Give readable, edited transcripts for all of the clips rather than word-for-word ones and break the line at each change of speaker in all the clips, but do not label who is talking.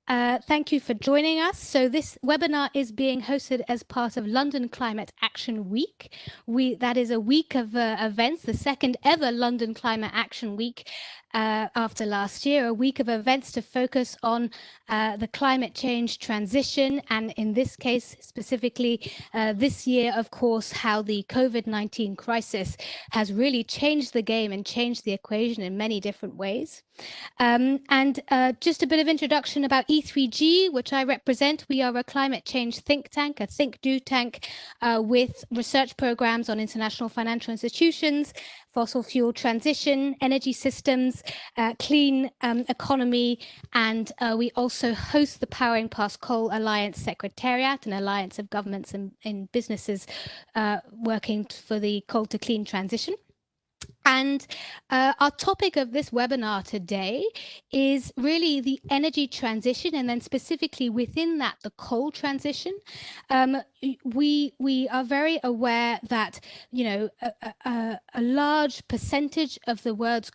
Thank you for joining us. So this webinar is being hosted as part of London Climate Action Week. That is a week of events, the second ever London Climate Action Week after last year, a week of events to focus on the climate change transition, and in this case specifically this year, of course, how the COVID-19 crisis has really changed the game and changed the equation in many different ways. And just a bit of introduction about E3G, which I represent. We are a climate change think tank, a think-do tank with research programs on international financial institutions, fossil fuel transition, energy systems, clean economy, and we also host the Powering Past Coal Alliance Secretariat, an alliance of governments and businesses working for the coal to clean transition. And our topic of this webinar today is really the energy transition, and then specifically within that, the coal transition. We are very aware that, you know, a large percentage of the world's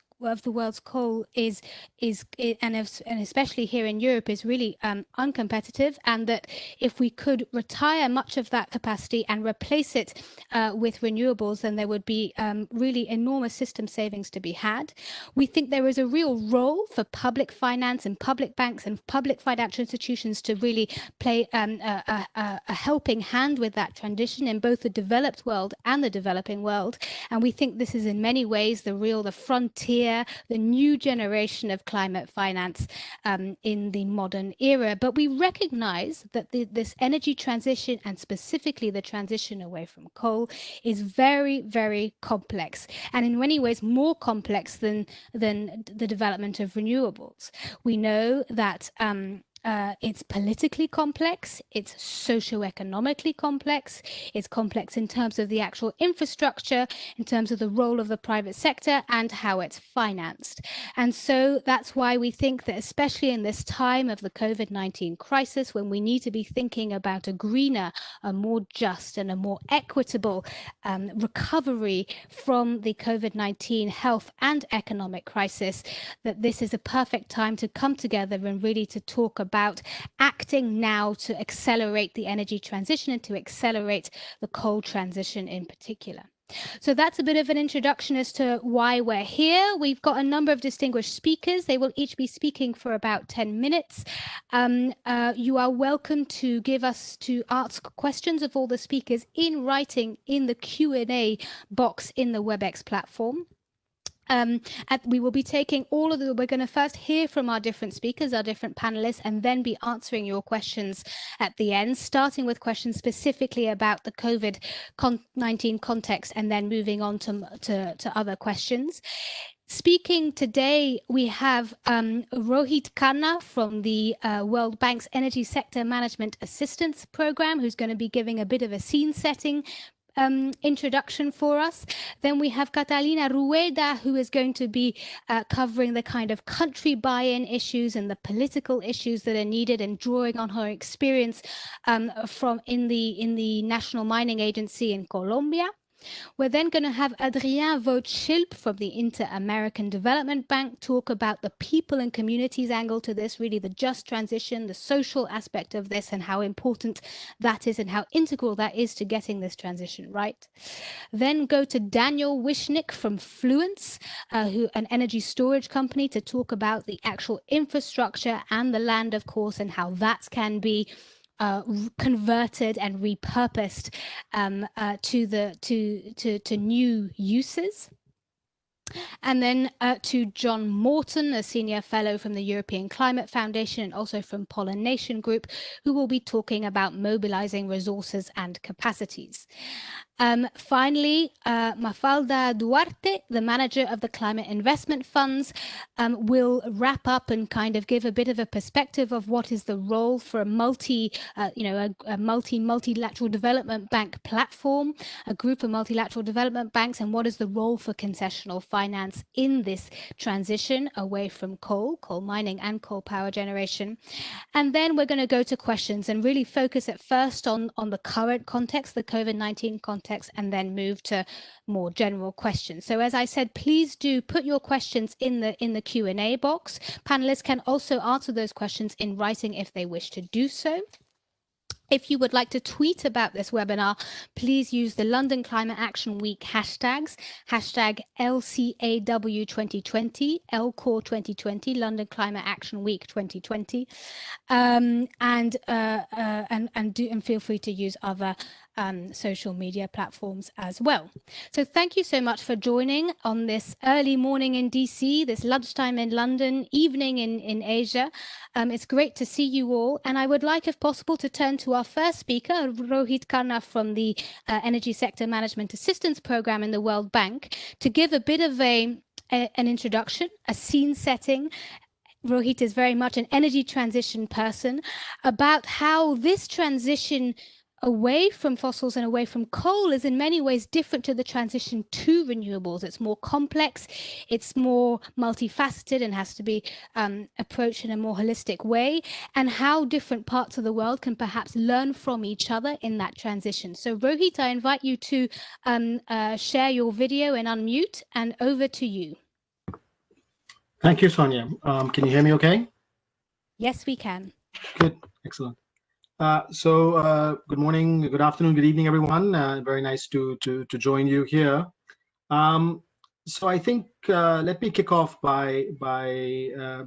coal is and especially here in Europe is really uncompetitive, and that if we could retire much of that capacity and replace it with renewables, then there would be really enormous system savings to be had. We think there is a real role for public finance and public banks and public financial institutions to really play a helping hand with that transition in both the developed world and the developing world. And we think this is in many ways the frontier, the new generation of climate finance in the modern era. But we recognize that this energy transition, and specifically the transition away from coal, is very, very complex, and in many ways more complex than the development of renewables. We know that it's politically complex, it's socioeconomically complex, it's complex in terms of the actual infrastructure, in terms of the role of the private sector and how it's financed. And so that's why we think that, especially in this time of the COVID-19 crisis, when we need to be thinking about a greener, a more just and a more equitable recovery from the COVID-19 health and economic crisis, that this is a perfect time to come together and really to talk about acting now to accelerate the energy transition and to accelerate the coal transition in particular. So that's a bit of an introduction as to why we're here. We've got a number of distinguished speakers. They will each be speaking for about 10 minutes. You are welcome to ask questions of all the speakers in writing in the Q&A box in the WebEx platform. We will be taking all of we're going to first hear from our different speakers, our different panelists, and then be answering your questions at the end, starting with questions specifically about the COVID-19 context and then moving on to other questions. Speaking today, we have Rohit Khanna from the World Bank's Energy Sector Management Assistance Program, who's going to be giving a bit of a scene setting introduction for us. Then we have Catalina Rueda, who is going to be covering the kind of country buy-in issues and the political issues that are needed, and drawing on her experience from in the National Mining Agency in Colombia. We're then going to have Adrien Vautschilp from the Inter-American Development Bank talk about the people and communities angle to this, really the just transition, the social aspect of this, and how important that is and how integral that is to getting this transition right. Then go to Daniel Wishnick from Fluence, an energy storage company, to talk about the actual infrastructure and the land, of course, and how that can be converted and repurposed to new uses. And then to John Morton, a senior fellow from the European Climate Foundation and also from Pollination Group, who will be talking about mobilizing resources and capacities. Finally, Mafalda Duarte, the manager of the Climate Investment Funds, will wrap up and kind of give a bit of a perspective of what is the role for a multilateral development bank platform, a group of multilateral development banks, and what is the role for concessional finance in this transition away from coal mining and coal power generation. And then we're going to go to questions and really focus at first on the current context, the COVID-19 context, context and then move to more general questions. So as I said, please do put your questions in the Q&A box. Panelists can also answer those questions in writing if they wish to do so. If you would like to tweet about this webinar, please use the London Climate Action Week hashtags, hashtag LCAW2020, LCORE 2020, London Climate Action Week 2020, and feel free to use other social media platforms as well. So thank you so much for joining on this early morning in DC, this lunchtime in London, evening in Asia. It's great to see you all. And I would like, if possible, to turn to our first speaker, Rohit Khanna from the Energy Sector Management Assistance Program in the World Bank, to give a bit of an introduction, a scene setting. Rohit is very much an energy transition person, about how this transition away from fossils and away from coal is in many ways different to the transition to renewables. It's more complex, it's more multifaceted and has to be approached in a more holistic way, and how different parts of the world can perhaps learn from each other in that transition. So Rohit, I invite you to share your video and unmute, and over to you.
Thank you, Sonia. Can you hear me okay?
Yes, we can.
Good, excellent. Good morning, good afternoon, good evening, everyone. Very nice to join you here. So I think let me kick off by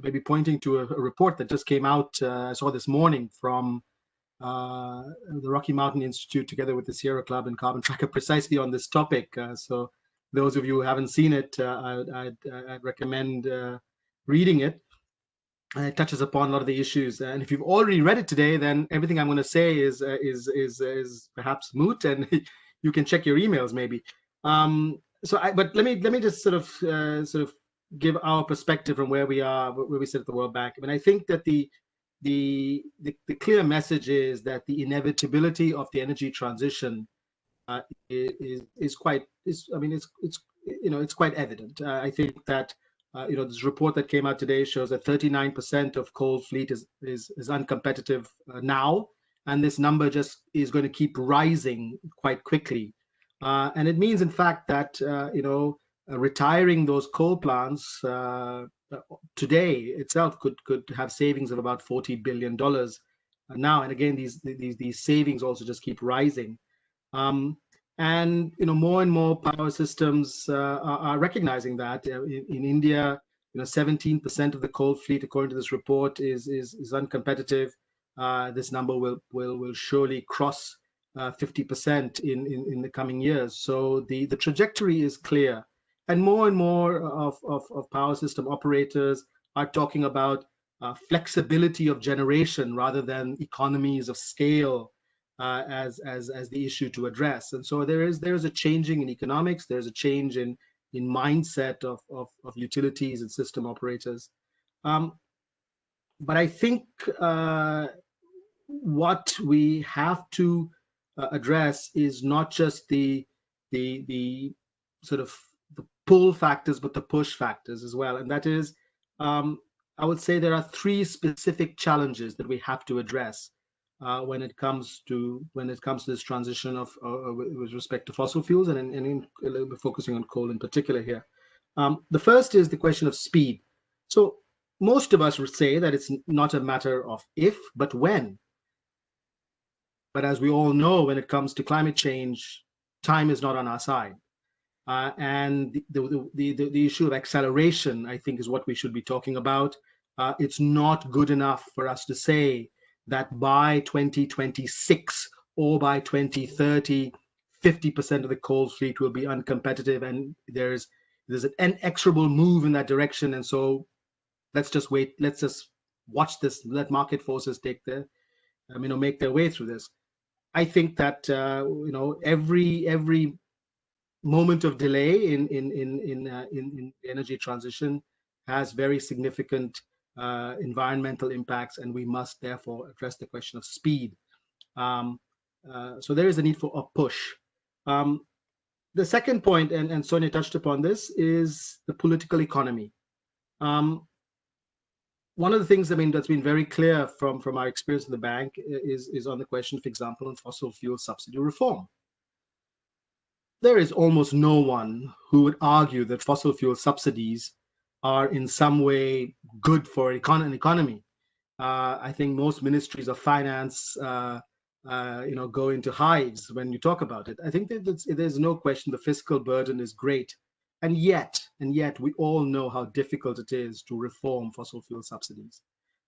maybe pointing to a report that just came out. I saw this morning from the Rocky Mountain Institute together with the Sierra Club and Carbon Tracker precisely on this topic. So those of you who haven't seen it, I'd recommend reading it. It touches upon a lot of the issues, and if you've already read it today, then everything I'm going to say is perhaps moot, and you can check your emails maybe. But let me just sort of give our perspective from where we are, where we sit at the World Bank. I mean, I think that the clear message is that the inevitability of the energy transition is quite evident. I think that this report that came out today shows that 39% of coal fleet is uncompetitive now, and this number just is going to keep rising quite quickly. And it means, in fact, that retiring those coal plants today itself could have savings of about $40 billion now. And again, these savings also just keep rising. And more and more power systems are recognizing that. In India, 17% of the coal fleet, according to this report, is uncompetitive. This number will surely cross 50% in the coming years. So the trajectory is clear, and more of power system operators are talking about flexibility of generation rather than economies of scale as the issue to address. And so there is a changing in economics, there's a change in mindset of utilities and system operators. But I think what we have to address is not just the sort of the pull factors, but the push factors as well. And that is, I would say there are three specific challenges that we have to address when it comes to this transition of with respect to fossil fuels, and focusing on coal in particular here. The first is the question of speed. So most of us would say that it's not a matter of if, but when. But as we all know, when it comes to climate change, time is not on our side. And the issue of acceleration, I think, is what we should be talking about. It's not good enough for us to say that by 2026 or by 2030, 50% of the coal fleet will be uncompetitive, and there's an inexorable move in that direction. And so let's just wait. Let's just watch this. Let market forces make their way through this. I think that every moment of delay in energy transition has very significant environmental impacts, and we must therefore address the question of speed. So there is a need for a push. The second point, and Sonia touched upon this, is the political economy. One of the things, that's been very clear from our experience in the bank is on the question, for example, on fossil fuel subsidy reform. there is almost no one who would argue that fossil fuel subsidies are in some way good for an economy. I think most ministries of finance, go into hives when you talk about it. I think that there's no question the fiscal burden is great, and yet, we all know how difficult it is to reform fossil fuel subsidies.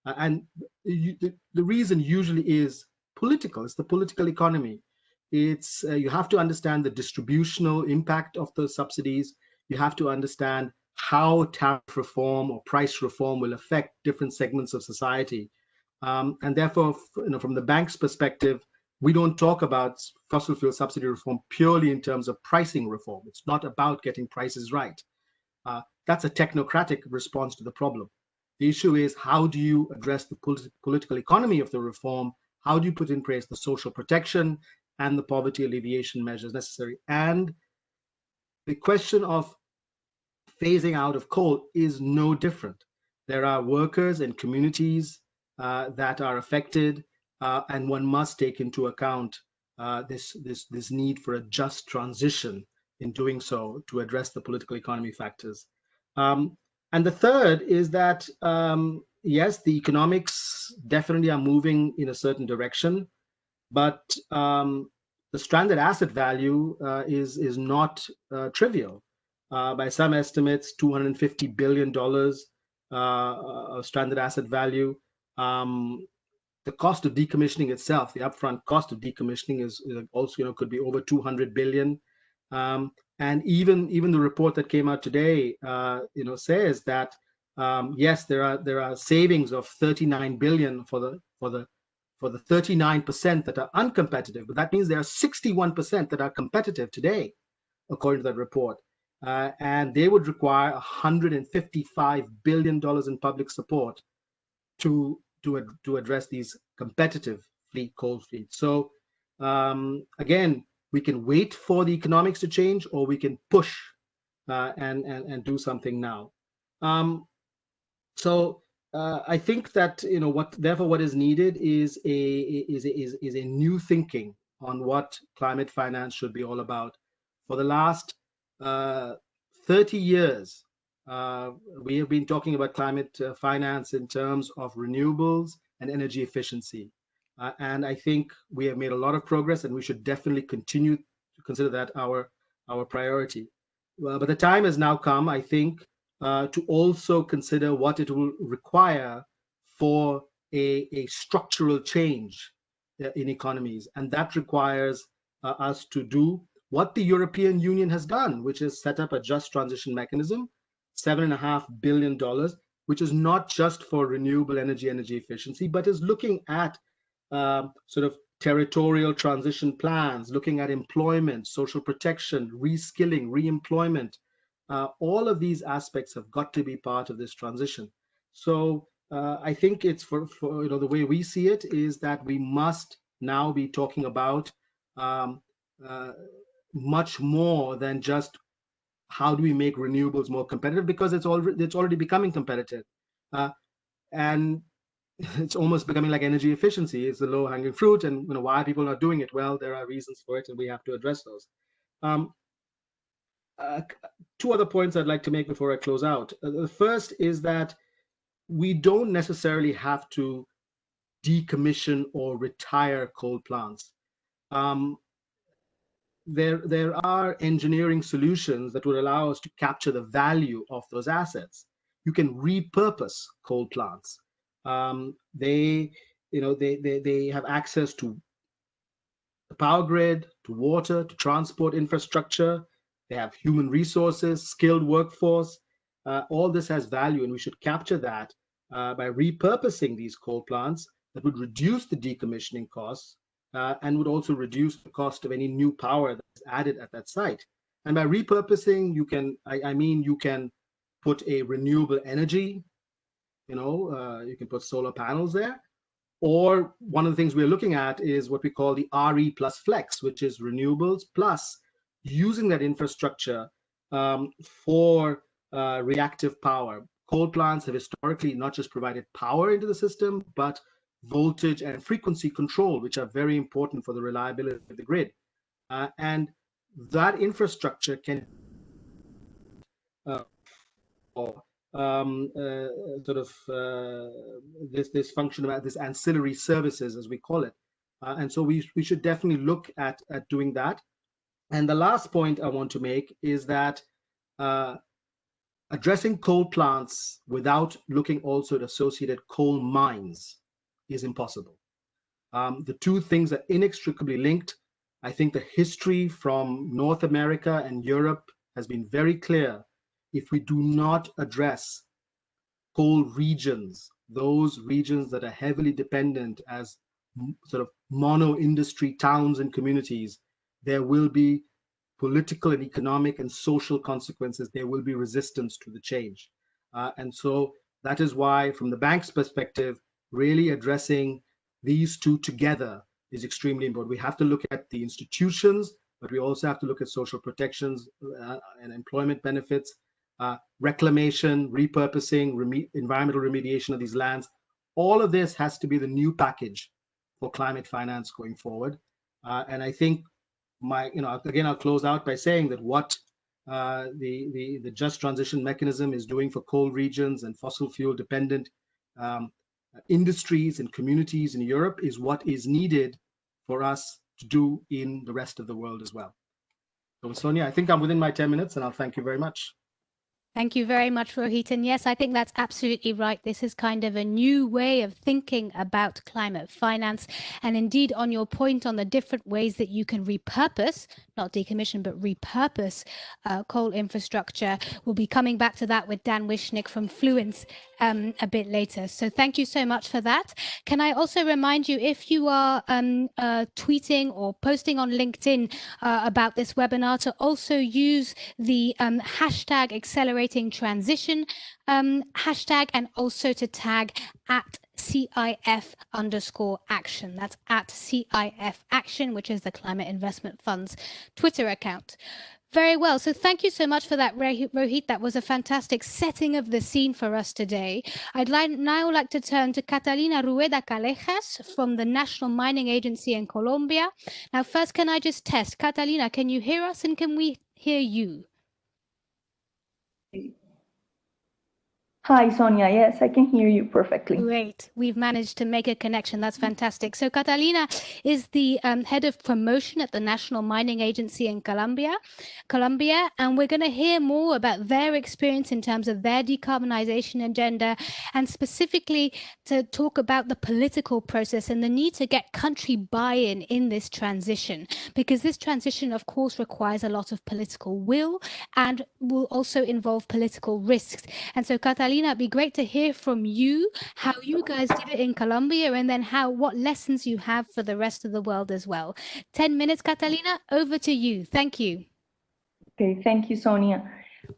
And the reason usually is political. It's the political economy. It's you have to understand the distributional impact of the subsidies. You have to understand how tariff reform or price reform will affect different segments of society. And therefore, from the bank's perspective, we don't talk about fossil fuel subsidy reform purely in terms of pricing reform. It's not about getting prices right. That's a technocratic response to the problem. The issue is, how do you address the political economy of the reform? How do you put in place the social protection and the poverty alleviation measures necessary? And the question of phasing out of coal is no different. There are workers and communities that are affected, and one must take into account this need for a just transition in doing so to address the political economy factors. Um, and the third is that yes, the economics definitely are moving in a certain direction, but the stranded asset value is not trivial. By some estimates, $250 billion of stranded asset value. The cost of decommissioning itself, the upfront cost of decommissioning, is also could be over 200 billion. And even the report that came out today, says that yes, there are savings of 39 billion for the 39% that are uncompetitive, but that means there are 61% that are competitive today, according to that report. And they would require $155 billion in public support to address these competitive coal fleets. So again, we can wait for the economics to change, or we can push and do something now. So I think that what is needed is a new thinking on what climate finance should be all about. For the last uh, 30 years, we have been talking about climate finance in terms of renewables and energy efficiency. And I think we have made a lot of progress, and we should definitely continue to consider that our priority. But the time has now come, I think, to also consider what it will require for a structural change in economies. And that requires us to do what the European Union has done, which is set up a just transition mechanism, $7.5 billion, which is not just for renewable energy efficiency, but is looking at sort of territorial transition plans, looking at employment, social protection, reskilling, re-employment. All of these aspects have got to be part of this transition. So I think it's for the way we see it is that we must now be talking about um, uh, much more than just how do we make renewables more competitive, because it's already becoming competitive. Uh, and it's almost becoming like energy efficiency. It's the low hanging fruit, and why are people not doing it? Well, there are reasons for it, and we have to address those. Um, uh, Two other points I'd like to make before I close out. The first is that we don't necessarily have to decommission or retire coal plants. Um, there are engineering solutions that would allow us to capture the value of those assets. You can repurpose coal plants. They have access to the power grid, to water, to transport infrastructure. They have human resources, skilled workforce. All this has value, and we should capture that by repurposing these coal plants. That would reduce the decommissioning costs and would also reduce the cost of any new power that's added at that site. And by repurposing, you can put a renewable energy. You can put solar panels there, or one of the things we're looking at is what we call the RE plus flex, which is renewables plus using that infrastructure for reactive power. Coal plants have historically not just provided power into the system, but voltage and frequency control, which are very important for the reliability of the grid. And that infrastructure can or sort of this function about this ancillary services, as we call it. And so we should definitely look at doing that. And the last point I want to make is that addressing coal plants without looking also at associated coal mines is impossible. The two things are inextricably linked. I think the history from North America and Europe has been very clear. If we do not address coal regions, those regions that are heavily dependent as sort of mono industry towns and communities, there will be political and economic and social consequences. There will be resistance to the change. And so that is why, from the bank's perspective, really addressing these two together is extremely important. We have to look at the institutions, but we also have to look at social protections and employment benefits, reclamation, repurposing, environmental remediation of these lands. All of this has to be the new package for climate finance going forward. And I think again, I'll close out by saying that what the just transition mechanism is doing for coal regions and fossil fuel dependent industries and communities in Europe is what is needed for us to do in the rest of the world as well. So Sonia, I think I'm within my 10 minutes and I'll thank you very much.
Thank you very much, Rohit. And yes, I think that's absolutely right. This is kind of a new way of thinking about climate finance. And indeed, on your point on the different ways that you can repurpose, not decommission, but repurpose coal infrastructure, we'll be coming back to that with Dan Wishnick from Fluence a bit later. So thank you so much for that. Can I also remind you, if you are tweeting or posting on LinkedIn about this webinar, to also use the hashtag accelerating transition hashtag, and also to tag at CIF_action. That's at CIF Action, which is the Climate Investment Fund's Twitter account. Very well. So thank you so much for that, Rohit. That was a fantastic setting of the scene for us today. I'd now like to turn to Catalina Rueda Callejas from the National Mining Agency in Colombia. Now, first, can I just test? Catalina, can you hear us and can we hear you?
Hi, Sonia. Yes, I can hear you perfectly.
Great. We've managed to make a connection. That's fantastic. So Catalina is the head of promotion at the National Mining Agency in Colombia, and we're going to hear more about their experience in terms of their decarbonization agenda, and specifically to talk about the political process and the need to get country buy-in in this transition, because this transition, of course, requires a lot of political will and will also involve political risks. And so, Catalina, it'd be great to hear from you how you guys did it in Colombia, and then what lessons you have for the rest of the world as well. 10 minutes, Catalina, over to you. Thank you.
Okay, thank you, Sonia.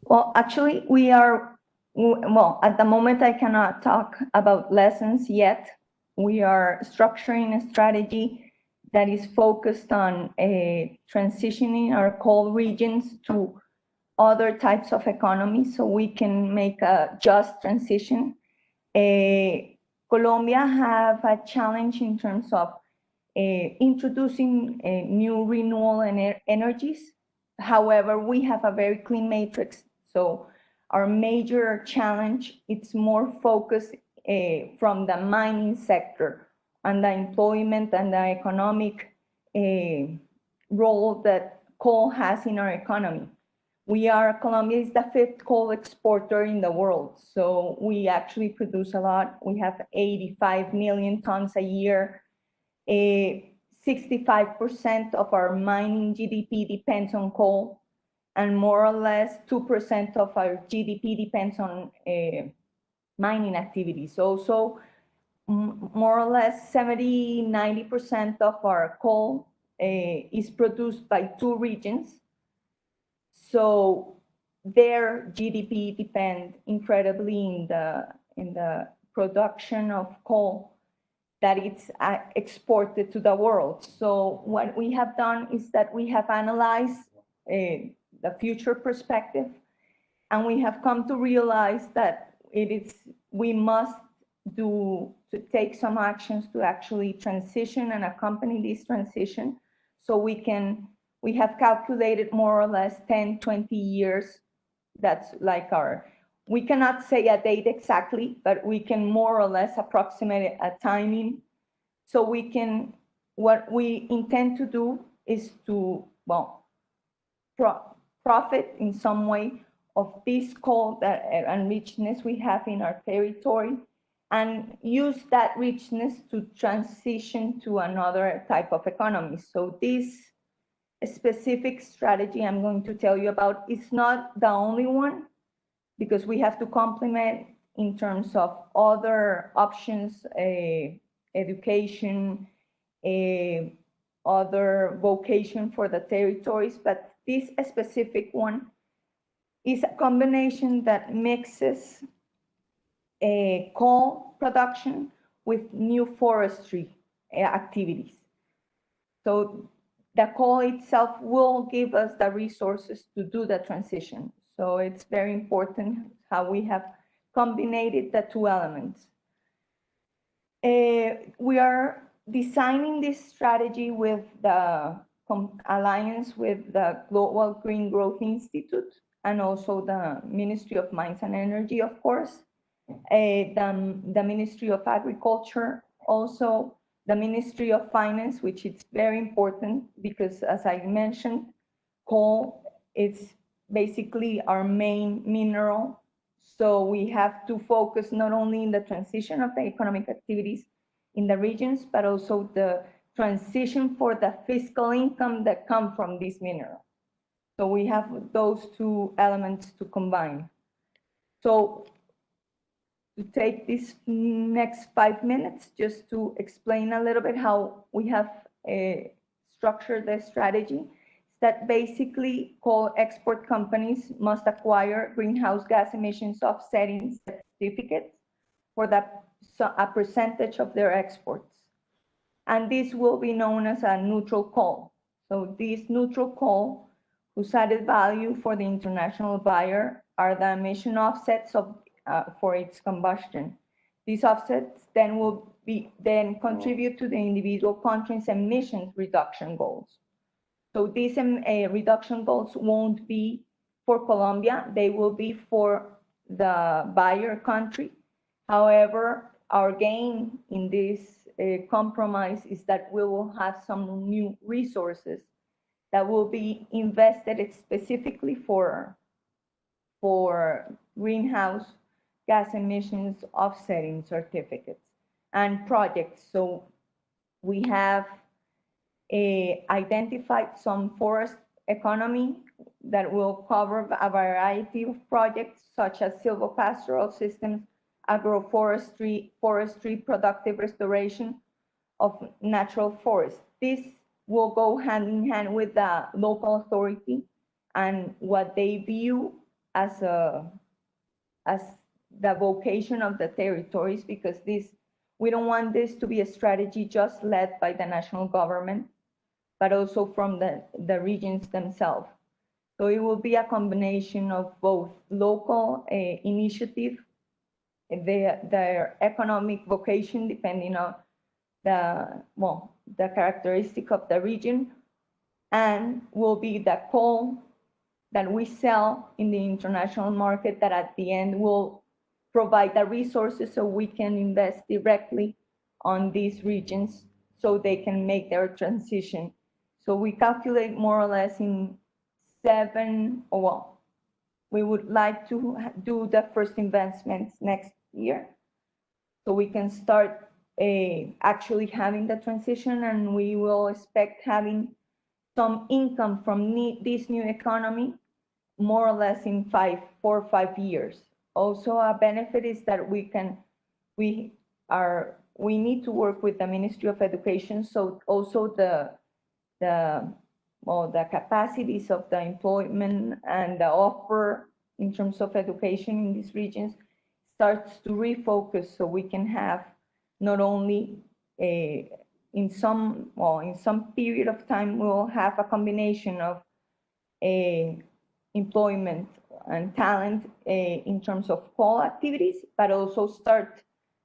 Well, actually, at the moment, I cannot talk about lessons yet. We are structuring a strategy that is focused on transitioning our coal regions to other types of economies so we can make a just transition. Colombia have a challenge in terms of introducing new renewable energies. However, we have a very clean matrix. So our major challenge, it's more focused from the mining sector and the employment and the economic role that coal has in our economy. Colombia is the 5th coal exporter in the world. So we actually produce a lot. We have 85 million tons a year. 65% of our mining GDP depends on coal, and more or less 2% of our GDP depends on mining activities. So more or less 70–90% of our coal is produced by 2 regions. So their GDP depends incredibly in the production of coal that it's exported to the world. So what we have done is that we have analyzed the future perspective, and we have come to realize that we must take some actions to actually transition and accompany this transition so we can We have calculated more or less 10, 20 years. That's like we cannot say a date exactly, but we can more or less approximate a timing. So what we intend to do is to, well, profit in some way of this coal and richness we have in our territory, and use that richness to transition to another type of economy. So this specific strategy I'm going to tell you about is not the only one, because we have to complement in terms of other options, education, other vocation for the territories. But this specific one is a combination that mixes coal production with new forestry activities. So the coal itself will give us the resources to do the transition. So it's very important how we have combined the two elements. We are designing this strategy with the alliance with the Global Green Growth Institute and also the Ministry of Mines and Energy, of course, the Ministry of Agriculture, also the Ministry of Finance, which is very important because, as I mentioned, coal is basically our main mineral. So we have to focus not only in the transition of the economic activities in the regions, but also the transition for the fiscal income that come from this mineral. So we have those two elements to combine. So to take this next 5 minutes just to explain a little bit how we have structured the strategy, that basically coal export companies must acquire greenhouse gas emissions offsetting certificates for a percentage of their exports. And this will be known as a neutral coal. So this neutral coal, whose added value for the international buyer are the emission offsets for its combustion. These offsets then will contribute to the individual country's emissions reduction goals. So these reduction goals won't be for Colombia, they will be for the buyer country. However, our gain in this compromise is that we will have some new resources that will be invested specifically for greenhouse gas emissions offsetting certificates and projects. So we have identified some forest economy that will cover a variety of projects such as silvopastoral systems, agroforestry, forestry, productive restoration of natural forests. This will go hand in hand with the local authority and what they view as the vocation of the territories, because we don't want this to be a strategy just led by the national government, but also from the regions themselves. So it will be a combination of both local initiative, their economic vocation, depending on the characteristic of the region, and will be the coal that we sell in the international market that at the end will provide the resources so we can invest directly on these regions so they can make their transition. So we calculate more or less in we would like to do the first investments next year so we can start actually having the transition, and we will expect having some income from this new economy more or less in 4 or 5 years. Also, a benefit is that we need to work with the Ministry of Education, so also the capacities of the employment and the offer in terms of education in these regions starts to refocus, so we can have not only in some period of time we'll have a combination of employment and talent in terms of coal activities, but also start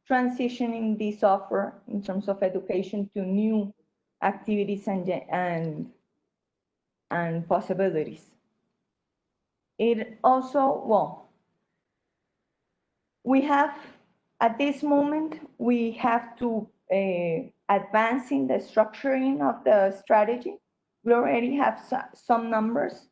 transitioning this offer in terms of education to new activities and and possibilities. It also, well, we have, at this moment, we have to advance in the structuring of the strategy. We already have some numbers,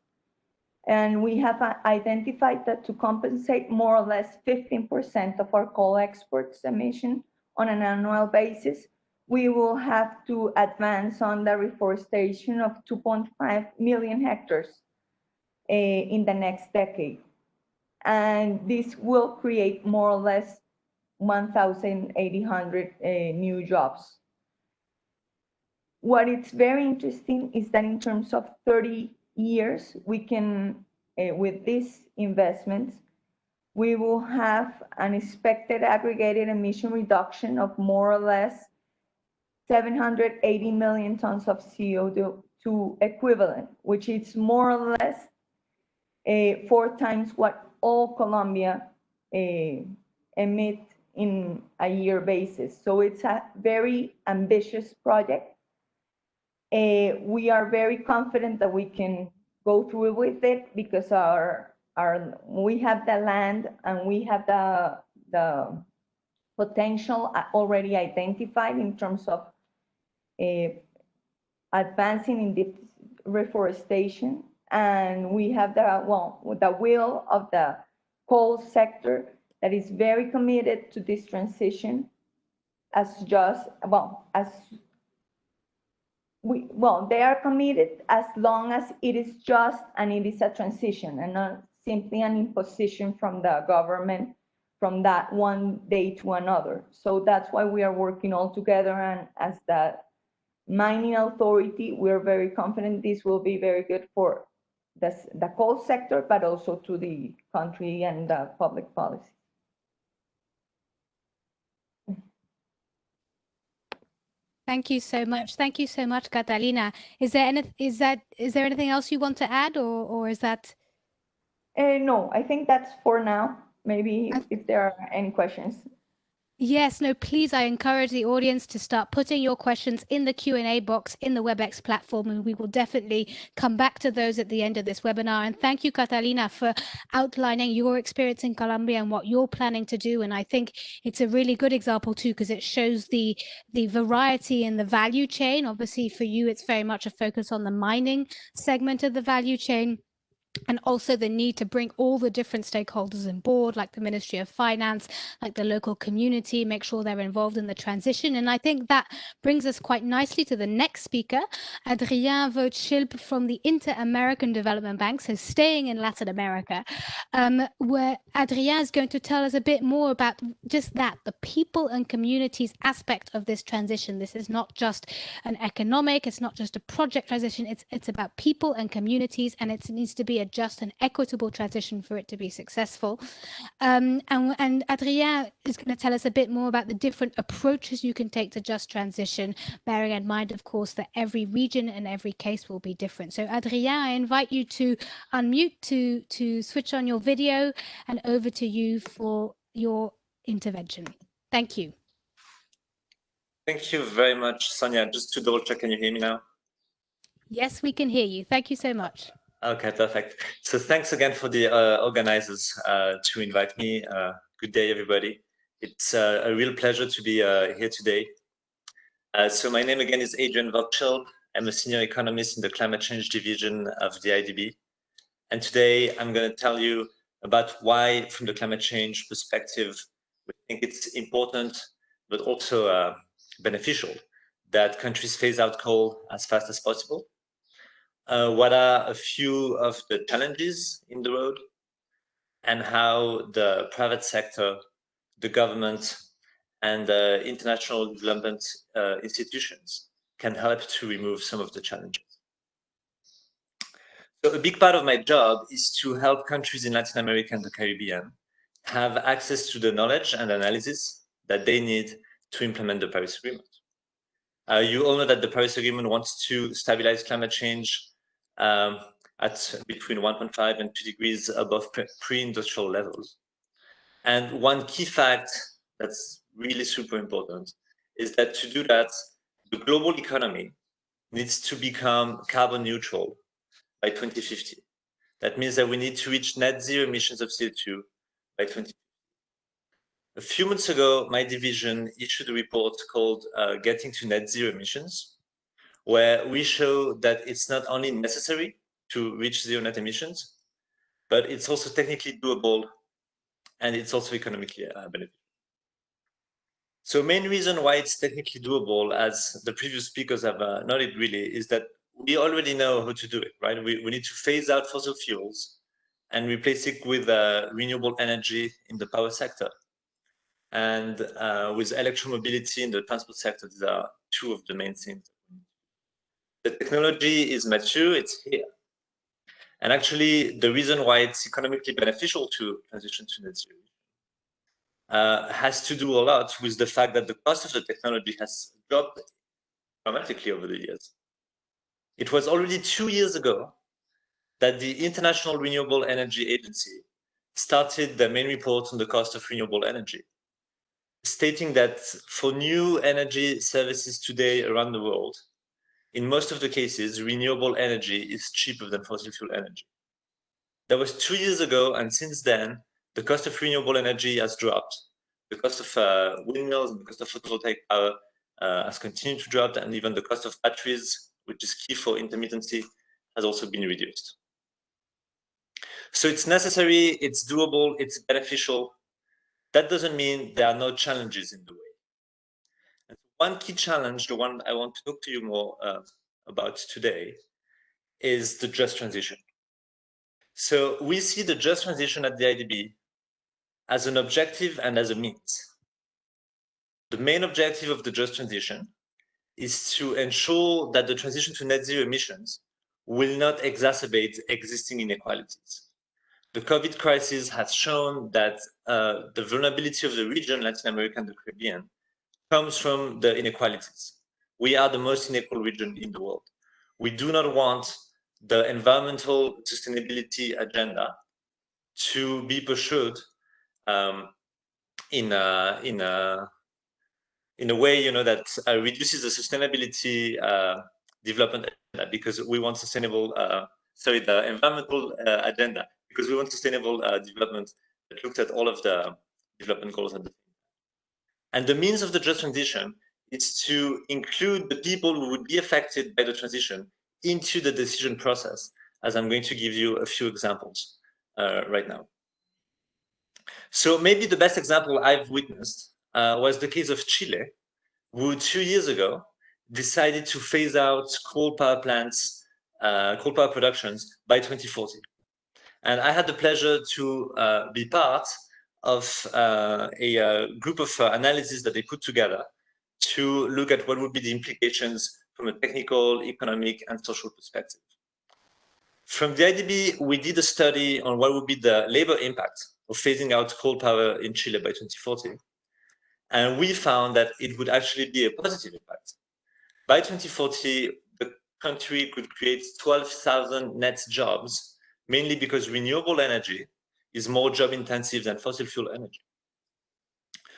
and we have identified that to compensate more or less 15% of our coal exports emission on an annual basis, we will have to advance on the reforestation of 2.5 million hectares in the next decade. And this will create more or less 1,800 new jobs. What is very interesting is that in terms of 30 years, we can, with these investments, we will have an expected aggregated emission reduction of more or less 780 million tons of CO2 equivalent, which is more or less 4 times what all Colombia emit in a year basis. So it's a very ambitious project. We are very confident that we can go through with it because we have the land and we have the potential already identified in terms of advancing in this reforestation, and we have the will of the coal sector that is very committed to this transition they are committed as long as it is just and it is a transition and not simply an imposition from the government from that one day to another. So that's why we are working all together, and as the mining authority, we're very confident this will be very good for the coal sector, but also to the country and the public policy.
Thank you so much. Thank you so much, Catalina. Is there anything else you want to add, or is that?
No, I think that's for now. Maybe if there are any questions.
Yes, no, please, I encourage the audience to start putting your questions in the Q&A box in the WebEx platform, and we will definitely come back to those at the end of this webinar. And thank you, Catalina, for outlining your experience in Colombia and what you're planning to do. And I think it's a really good example too, because it shows the variety in the value chain. Obviously, for you, it's very much a focus on the mining segment of the value chain, and also the need to bring all the different stakeholders on board, like the Ministry of Finance, like the local community, make sure they're involved in the transition. And I think that brings us quite nicely to the next speaker, Adrien Vogt-Schilp from the Inter-American Development Bank, so staying in Latin America, where Adrien is going to tell us a bit more about just that, the people and communities aspect of this transition. This is not just an economic, it's not just a project transition, it's about people and communities, and it needs to be a just and equitable transition for it to be successful. And Adrien is going to tell us a bit more about the different approaches you can take to just transition, bearing in mind, of course, that every region and every case will be different. So Adrien, I invite you to unmute, to switch on your video, and over to you for your intervention. Thank you.
Thank you very much, Sonia. Just to double check, can you hear me now?
Yes, we can hear you. Thank you so much.
Okay, perfect. So thanks again for the organizers to invite me. Good day, everybody. It's a real pleasure to be here today. So my name again is Adrien Vogt-Schilp. I'm a senior economist in the climate change division of the IDB. And today I'm going to tell you about why, from the climate change perspective, we think it's important, but also beneficial that countries phase out coal as fast as possible. What are a few of the challenges in the road, and how the private sector, the government, and the international development institutions can help to remove some of the challenges. So a big part of my job is to help countries in Latin America and the Caribbean have access to the knowledge and analysis that they need to implement the Paris Agreement. You all know that the Paris Agreement wants to stabilize climate change at between 1.5 and 2 degrees above pre-industrial levels. And one key fact that's really super important is that to do that, the global economy needs to become carbon neutral by 2050. That means that we need to reach net zero emissions of CO2 by 2050. A few months ago, my division issued a report called Getting to Net Zero Emissions, where we show that it's not only necessary to reach zero net emissions, but it's also technically doable, and it's also economically beneficial. So main reason why it's technically doable, as the previous speakers have noted really, is that we already know how to do it, right? We need to phase out fossil fuels and replace it with renewable energy in the power sector. And with electromobility in the transport sector, these are two of the main things. The technology is mature, it's here. And actually, the reason why it's economically beneficial to transition to net zero has to do a lot with the fact that the cost of the technology has dropped dramatically over the years. It was already 2 years ago that the International Renewable Energy Agency started the main report on the cost of renewable energy, stating that for new energy services today around the world, in most of the cases, renewable energy is cheaper than fossil fuel energy. That was 2 years ago, and since then, the cost of renewable energy has dropped. The cost of windmills and the cost of photovoltaic power has continued to drop, and even the cost of batteries, which is key for intermittency, has also been reduced. So it's necessary, it's doable, it's beneficial. That doesn't mean there are no challenges in the way. And one key challenge, the one I want to talk to you more about today, is the just transition. So we see the just transition at the IDB as an objective and as a means. The main objective of the just transition is to ensure that the transition to net zero emissions will not exacerbate existing inequalities. The COVID crisis has shown that the vulnerability of the region, Latin America and the Caribbean, comes from the inequalities. We are the most unequal region in the world. We do not want the environmental sustainability agenda to be pursued in a way, that reduces the sustainability development agenda, because we want sustainable, the environmental agenda, because we want sustainable development that looks at all of the development goals at the same time. And the means of the just transition is to include the people who would be affected by the transition into the decision process, as I'm going to give you a few examples right now. So maybe the best example I've witnessed was the case of Chile, who 2 years ago decided to phase out coal power plants, coal power productions by 2040. And I had the pleasure to be part of a group of analysis that they put together to look at what would be the implications from a technical, economic, and social perspective. From the IDB, we did a study on what would be the labor impact of phasing out coal power in Chile by 2040. And we found that it would actually be a positive impact. By 2040, the country could create 12,000 net jobs, mainly because renewable energy is more job intensive than fossil fuel energy.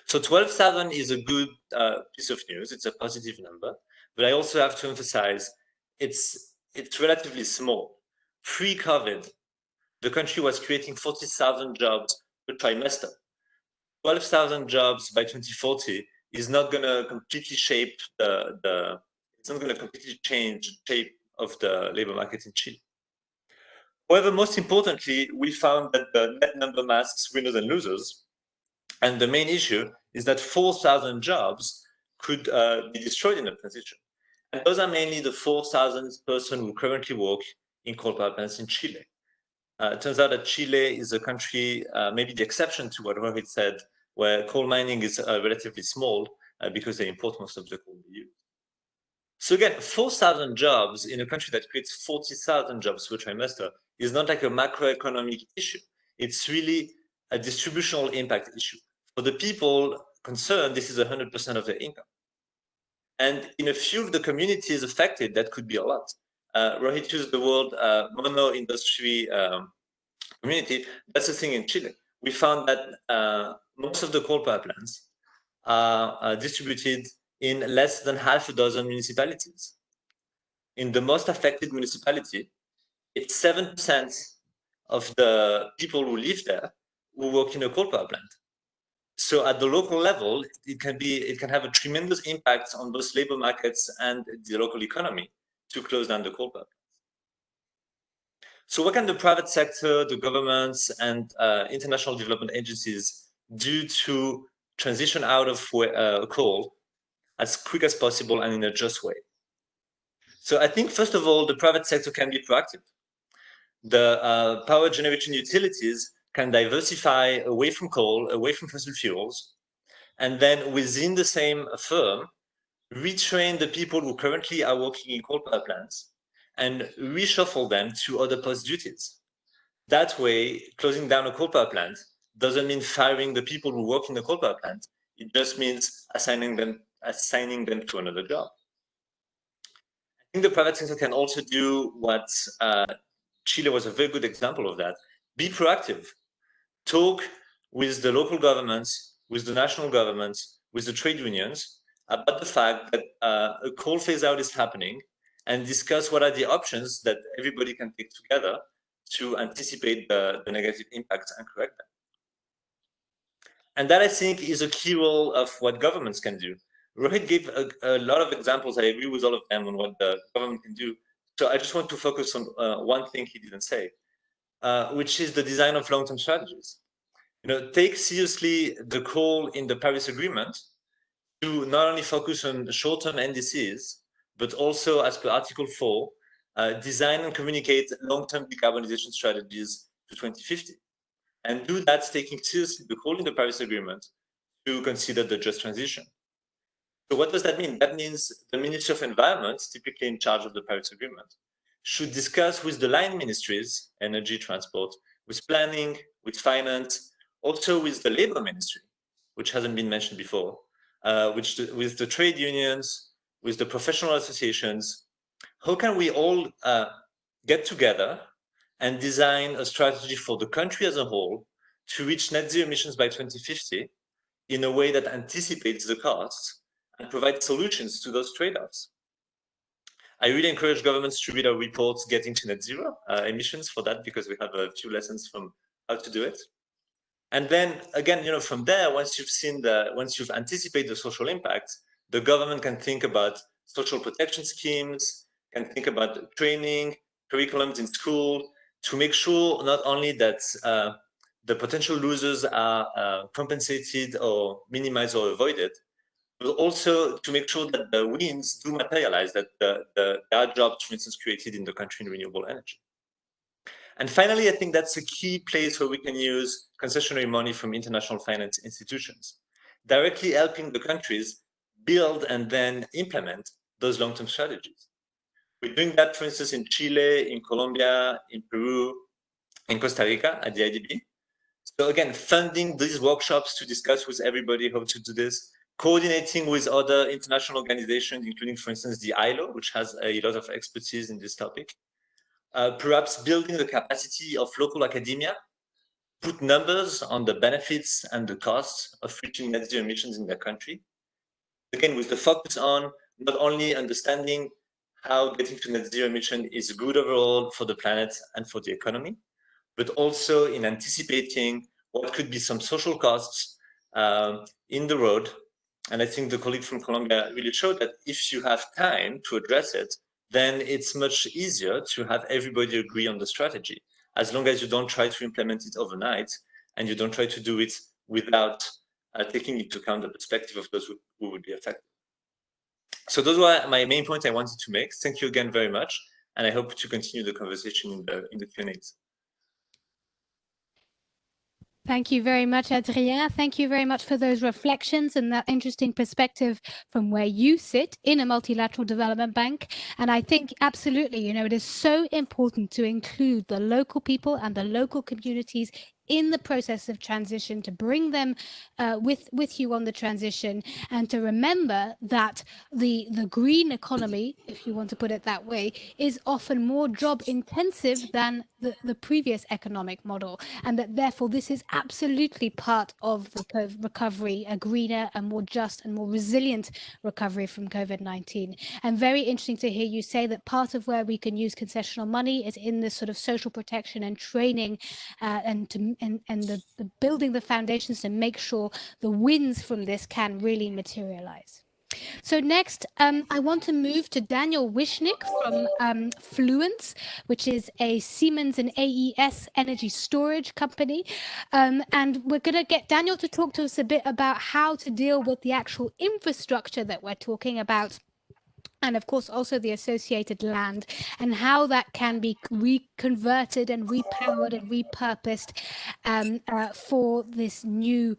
So 12,000 is a good piece of news. It's a positive number, but I also have to emphasize it's relatively small. Pre-COVID, the country was creating 40,000 jobs per trimester. 12,000 jobs by 2040 is not going to completely shape it's not going to completely change the shape of the labor market in Chile. However, most importantly, we found that the net number masks winners and losers. And the main issue is that 4,000 jobs could be destroyed in the transition. And those are mainly the 4,000 persons who currently work in coal power plants in Chile. It turns out that Chile is a country, maybe the exception to what Rohit said, where coal mining is relatively small because they import most of the coal they use. So again, 4,000 jobs in a country that creates 40,000 jobs per trimester is not like a macroeconomic issue. It's really a distributional impact issue. For the people concerned, this is 100% of their income. And in a few of the communities affected, that could be a lot. Rohit used the word mono-industry community. That's the thing in Chile. We found that most of the coal power plants are distributed in less than half a dozen municipalities. In the most affected municipality, it's 7% of the people who live there who work in a coal power plant. So at the local level, it can have a tremendous impact on both labor markets and the local economy to close down the coal power plants. So what can the private sector, the governments, and international development agencies do to transition out of coal as quick as possible and in a just way? So I think, first of all, the private sector can be proactive. The power generation utilities can diversify away from coal, away from fossil fuels, and then within the same firm, retrain the people who currently are working in coal power plants and reshuffle them to other post duties. That way, closing down a coal power plant doesn't mean firing the people who work in the coal power plant. It just means assigning them to another job. I think the private sector can also do what Chile was a very good example of that. Be proactive. Talk with the local governments, with the national governments, with the trade unions about the fact that a coal phase out is happening, and discuss what are the options that everybody can take together to anticipate the negative impacts and correct them. And that, I think, is a key role of what governments can do. Rohit gave a lot of examples. I agree with all of them on what the government can do. So I just want to focus on one thing he didn't say, which is the design of long-term strategies. Take seriously the call in the Paris Agreement to not only focus on short-term NDCs, but also, as per Article 4, design and communicate long-term decarbonization strategies to 2050. And do that taking seriously the call in the Paris Agreement to consider the just transition. So what does that mean? That means the Ministry of Environment, typically in charge of the Paris Agreement, should discuss with the line ministries, energy, transport, with planning, with finance, also with the labor ministry, which hasn't been mentioned before, with the trade unions, with the professional associations. How can we all get together and design a strategy for the country as a whole to reach net zero emissions by 2050 in a way that anticipates the costs and provides solutions to those trade-offs? I really encourage governments to read our reports Getting to Net Zero emissions for that, because we have a few lessons from how to do it. And then again, from there, once you've anticipated the social impact, the government can think about social protection schemes, can think about training, curriculums in school, to make sure not only that the potential losers are compensated or minimized or avoided, but also to make sure that the wins do materialize, that there are jobs, for instance, created in the country in renewable energy. And finally, I think that's a key place where we can use concessionary money from international finance institutions, directly helping the countries build and then implement those long-term strategies. We're doing that, for instance, in Chile, in Colombia, in Peru, in Costa Rica at the IDB. So again, funding these workshops to discuss with everybody how to do this, coordinating with other international organizations, including, for instance, the ILO, which has a lot of expertise in this topic. Perhaps building the capacity of local academia, put numbers on the benefits and the costs of reaching net zero emissions in their country. Again, with the focus on not only understanding how getting to net zero emission is good overall for the planet and for the economy, but also in anticipating what could be some social costs in the road. And I think the colleague from Colombia really showed that if you have time to address it, then it's much easier to have everybody agree on the strategy, as long as you don't try to implement it overnight and you don't try to do it without taking into account the perspective of those who would be affected. So those were my main points I wanted to make. Thank you again very much. And I hope to continue the conversation in the Q&As.
Thank you very much, Adrien. Thank you very much for those reflections and that interesting perspective from where you sit in a multilateral development bank. And I think absolutely, it is so important to include the local people and the local communities in the process of transition, to bring them with you on the transition, and to remember that the green economy, if you want to put it that way, is often more job intensive than the previous economic model, and that therefore this is absolutely part of the recovery, a greener, a more just and more resilient recovery from COVID-19. And very interesting to hear you say that part of where we can use concessional money is in this sort of social protection and training, and the building the foundations to make sure the wins from this can really materialize. So next, I want to move to Daniel Wishnick from Fluence, which is a Siemens and AES energy storage company. And we're going to get Daniel to talk to us a bit about how to deal with the actual infrastructure that we're talking about, and of course also the associated land, and how that can be reconverted and repowered and repurposed for this new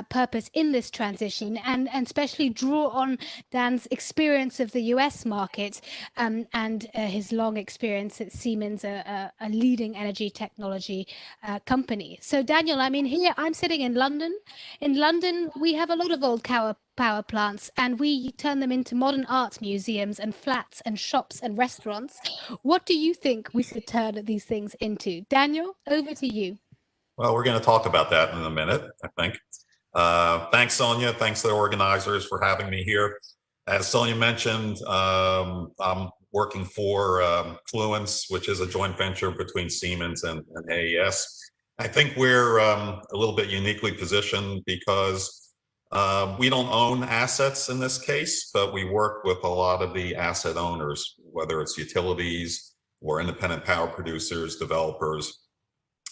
purpose in this transition, and especially draw on Dan's experience of the US market, and his long experience at Siemens, a leading energy technology company. So Daniel, I mean, here I'm sitting in London. In London, we have a lot of old power plants, and we turn them into modern art museums and flats and shops and restaurants. What do you think we should turn these things into? Daniel, over to you.
Well, we're going to talk about that in a minute, I think. Thanks, Sonia. Thanks to the organizers for having me here. As Sonia mentioned, I'm working for Fluence, which is a joint venture between Siemens and AES. I think we're a little bit uniquely positioned because we don't own assets in this case, but we work with a lot of the asset owners, whether it's utilities or independent power producers, developers,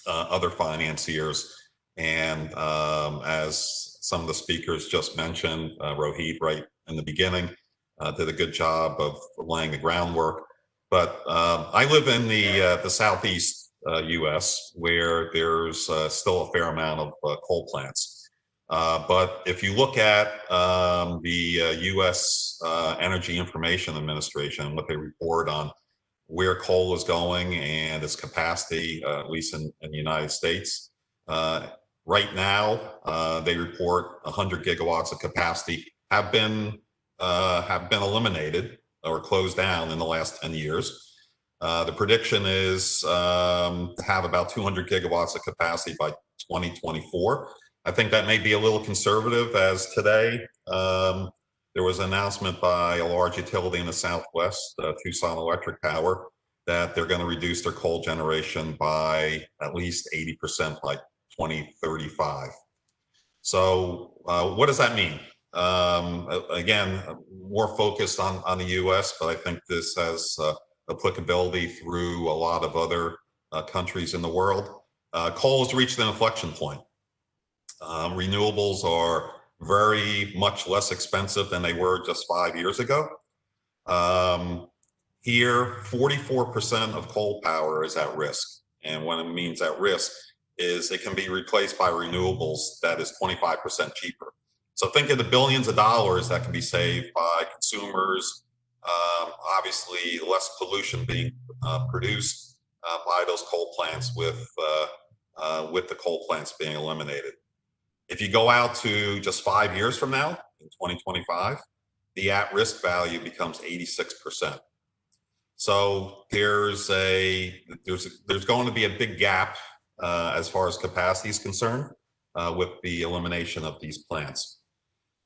other financiers. And as some of the speakers just mentioned, Rohit right in the beginning did a good job of laying the groundwork. But I live in the Southeast US, where there's still a fair amount of coal plants. But if you look at the U.S. Energy Information Administration, what they report on where coal is going and its capacity, at least in the United States, right now they report 100 gigawatts of capacity have been eliminated or closed down in the last 10 years. The prediction is to have about 200 gigawatts of capacity by 2024. I think that may be a little conservative, as today there was an announcement by a large utility in the Southwest, Tucson Electric Power, that they're going to reduce their coal generation by at least 80% by 2035. So what does that mean? Again, more focused on the US, but I think this has applicability through a lot of other countries in the world. Coal has reached an inflection point. Renewables are very much less expensive than they were just 5 years ago. Here, 44% of coal power is at risk. And what it means at risk is it can be replaced by renewables that is 25% cheaper. So think of the billions of dollars that can be saved by consumers, obviously less pollution being produced by those coal plants with the coal plants being eliminated. If you go out to just 5 years from now, in 2025, the at-risk value becomes 86%. So there's going to be a big gap as far as capacity is concerned with the elimination of these plants.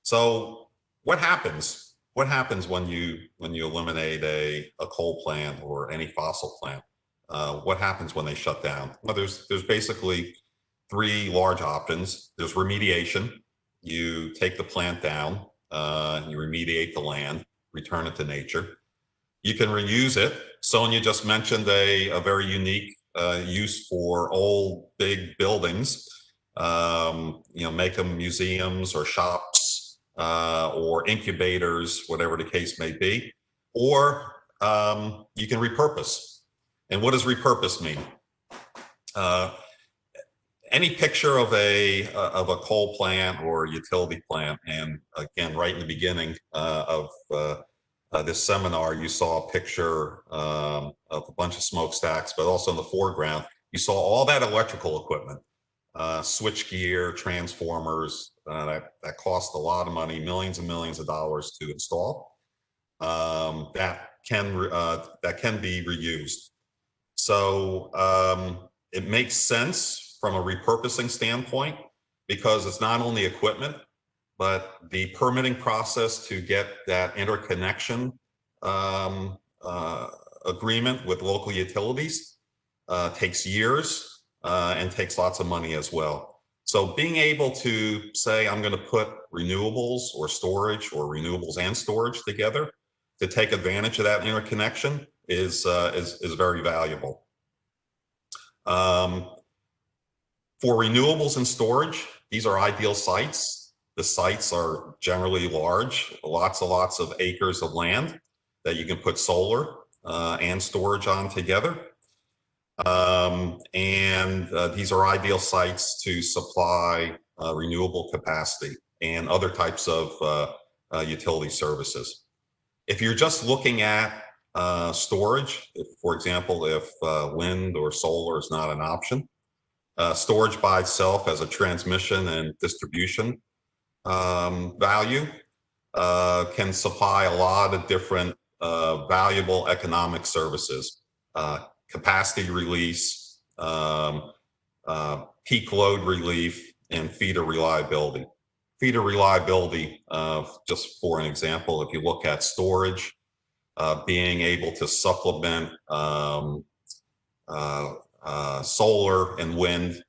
So what happens? What happens when you eliminate a coal plant or any fossil plant? What happens when they shut down? Well, there's basically three large options. There's remediation. You take the plant down, you remediate the land, return it to nature. You can reuse it. Sonia just mentioned a very unique use for old big buildings. Make them museums or shops or incubators, whatever the case may be. Or you can repurpose. And what does repurpose mean? Any picture of a coal plant or a utility plant, and again, right in the beginning of this seminar, you saw a picture of a bunch of smokestacks, but also in the foreground, you saw all that electrical equipment. switchgear, transformers that cost a lot of money, millions and millions of dollars to install. That can be reused. So it makes sense from a repurposing standpoint because it's not only equipment, but the permitting process to get that interconnection agreement with local utilities takes years and takes lots of money as well. So being able to say, I'm going to put renewables or storage or renewables and storage together to take advantage of that interconnection is very valuable. For renewables and storage, these are ideal sites. The sites are generally large, lots of acres of land that you can put solar and storage on together. These are ideal sites to supply renewable capacity and other types of utility services. If you're just looking at storage, for example, if wind or solar is not an option, storage by itself as a transmission and distribution value can supply a lot of different valuable economic services, capacity release, peak load relief, and feeder reliability. Feeder reliability, just for an example, if you look at storage, being able to supplement solar and wind.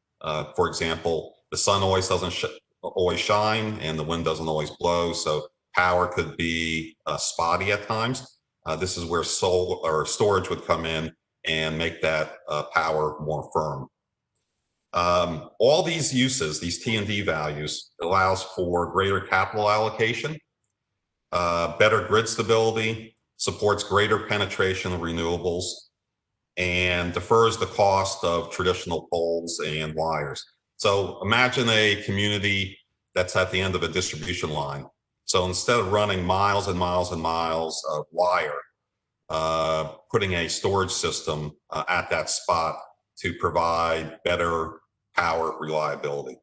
For example, the sun always doesn't always shine and the wind doesn't always blow, so power could be spotty at times. This is where solar or storage would come in and make that power more firm. All these uses, these T&D values, allows for greater capital allocation, better grid stability, supports greater penetration of renewables, and defers the cost of traditional poles and wires. So imagine a community that's at the end of a distribution line. So instead of running miles and miles and miles of wire, putting a storage system at that spot to provide better power reliability.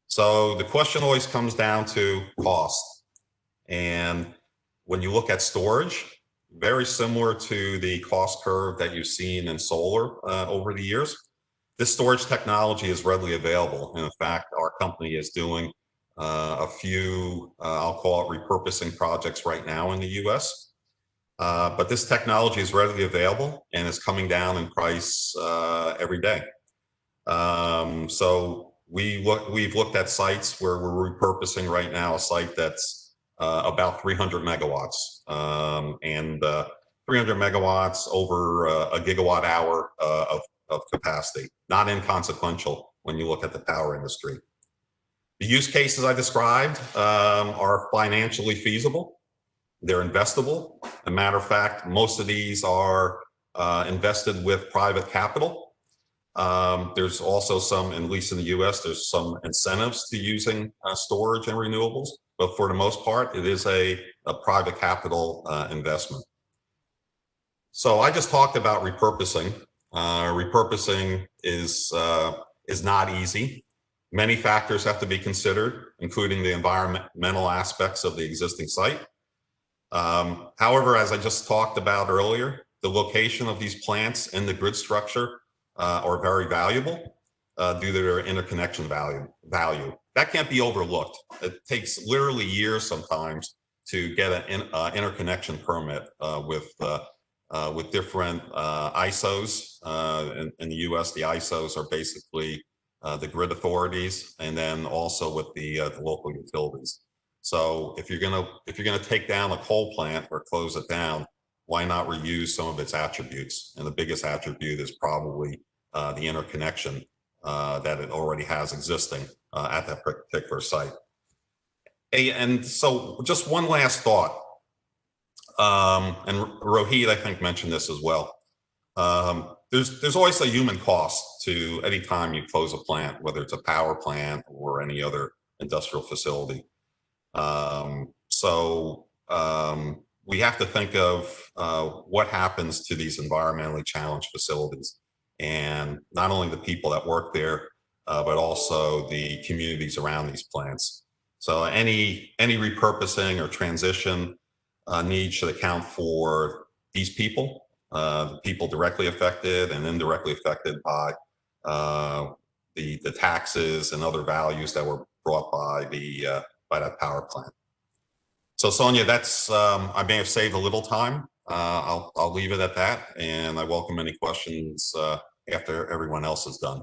So the question always comes down to cost. And when you look at storage, very similar to the cost curve that you've seen in solar over the years, this storage technology is readily available. And in fact, our company is doing a few, I'll call it repurposing projects right now in the US. But this technology is readily available and is coming down in price every day. So we've looked at sites where we're repurposing right now, a site that's about 300 megawatts, 300 megawatts over a gigawatt hour of capacity. Not inconsequential when you look at the power industry. The use cases I described are financially feasible. They're investable. As a matter of fact, most of these are invested with private capital. There's also some, at least in the US, there's some incentives to using storage and renewables, but for the most part, it is a private capital investment. So I just talked about repurposing. Repurposing is not easy. Many factors have to be considered, including the environmental aspects of the existing site. However, as I just talked about earlier, the location of these plants in the grid structure are very valuable due to their interconnection value. That can't be overlooked. It takes literally years sometimes to get an interconnection permit with different ISOs. In the US, the ISOs are basically the grid authorities, and then also with the local utilities. So if you're gonna take down a coal plant or close it down, why not reuse some of its attributes? And the biggest attribute is probably the interconnection that it already has existing at that particular site. And so just one last thought, and Rohit, I think, mentioned this as well. There's always a human cost to any time you close a plant, whether it's a power plant or any other industrial facility. We have to think of what happens to these environmentally challenged facilities, and not only the people that work there, but also the communities around these plants. So any repurposing or transition needs should account for these people, the people directly affected and indirectly affected by the taxes and other values that were brought by that power plant. So Sonia, that's I may have saved a little time. I'll leave it at that, and I welcome any questions after everyone else is done.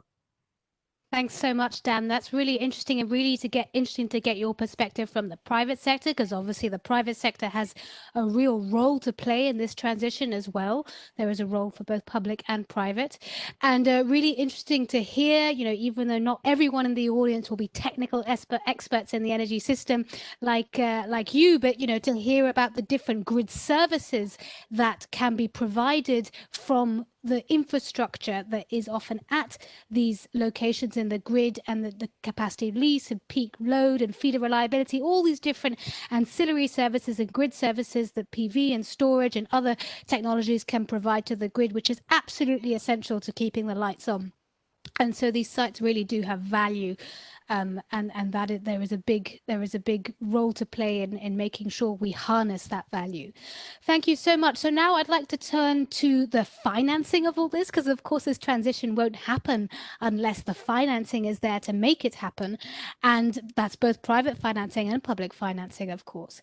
Thanks so much, Dan. That's really interesting, and really interesting to get your perspective from the private sector, because obviously the private sector has a real role to play in this transition as well. There is a role for both public and private, and really interesting to hear, even though not everyone in the audience will be technical experts in the energy system like you, but to hear about the different grid services that can be provided from the infrastructure that is often at these locations in the grid, and the capacity lease and peak load and feeder reliability, all these different ancillary services and grid services that PV and storage and other technologies can provide to the grid, which is absolutely essential to keeping the lights on. And so these sites really do have value, and that there is a big role to play in making sure we harness that value. Thank you so much. So now I'd like to turn to the financing of all this, because of course this transition won't happen unless the financing is there to make it happen, and that's both private financing and public financing, of course.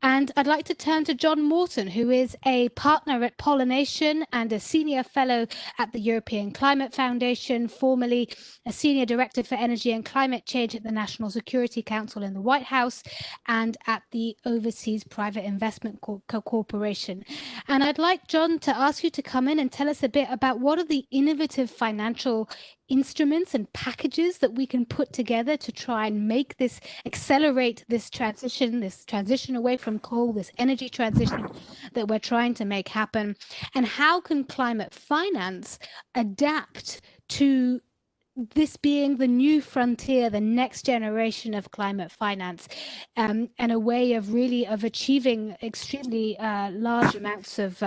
And I'd like to turn to John Morton, who is a partner at Pollination and a senior fellow at the European Climate Foundation, formerly a senior director for energy and climate change at the National Security Council in the White House and at the Overseas Private Investment Corporation. And I'd like John to ask you to come in and tell us a bit about what are the innovative financial instruments and packages that we can put together to try and make this, accelerate this transition away from coal, this energy transition that we're trying to make happen, and how can climate finance adapt to this being the new frontier, the next generation of climate finance, and a way of really achieving extremely large amounts of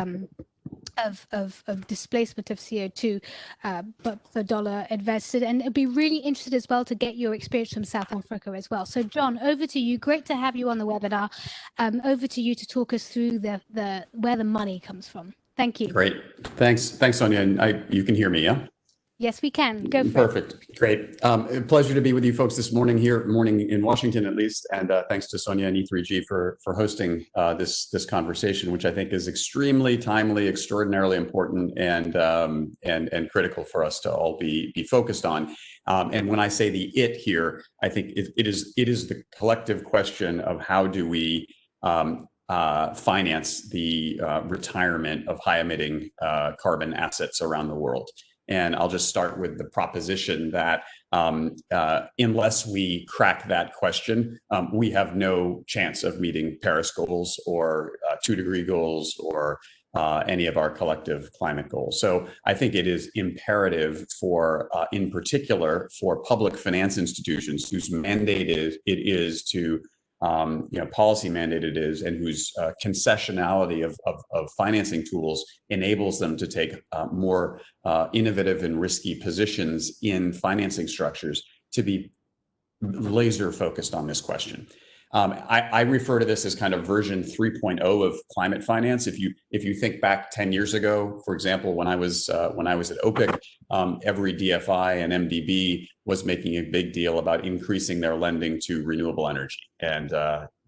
displacement of CO2, but per dollar invested. And it'd be really interested as well to get your experience from South Africa as well. So John, over to you. Great to have you on the webinar. Over to you to talk us through where the money comes from. Thank you.
Great. Thanks, Sonia. And you can hear me, yeah?
Yes, we can. Go for it.
Perfect. Great. A pleasure to be with you folks this morning in Washington, at least. And thanks to Sonia and E3G for hosting this conversation, which I think is extremely timely, extraordinarily important, and critical for us to all be focused on. And when I say the it here, I think it is the collective question of how do we finance the retirement of high-emitting carbon assets around the world. And I'll just start with the proposition that unless we crack that question, we have no chance of meeting Paris goals or 2-degree goals or any of our collective climate goals. So I think it is imperative for, in particular, for public finance institutions whose mandate it is to policy mandated is, and whose concessionality of financing tools enables them to take more innovative and risky positions in financing structures, to be laser focused on this question. I refer to this as kind of version 3.0 of climate finance. If you think back 10 years ago, for example, when I was at OPIC, every DFI and MDB was making a big deal about increasing their lending to renewable energy. And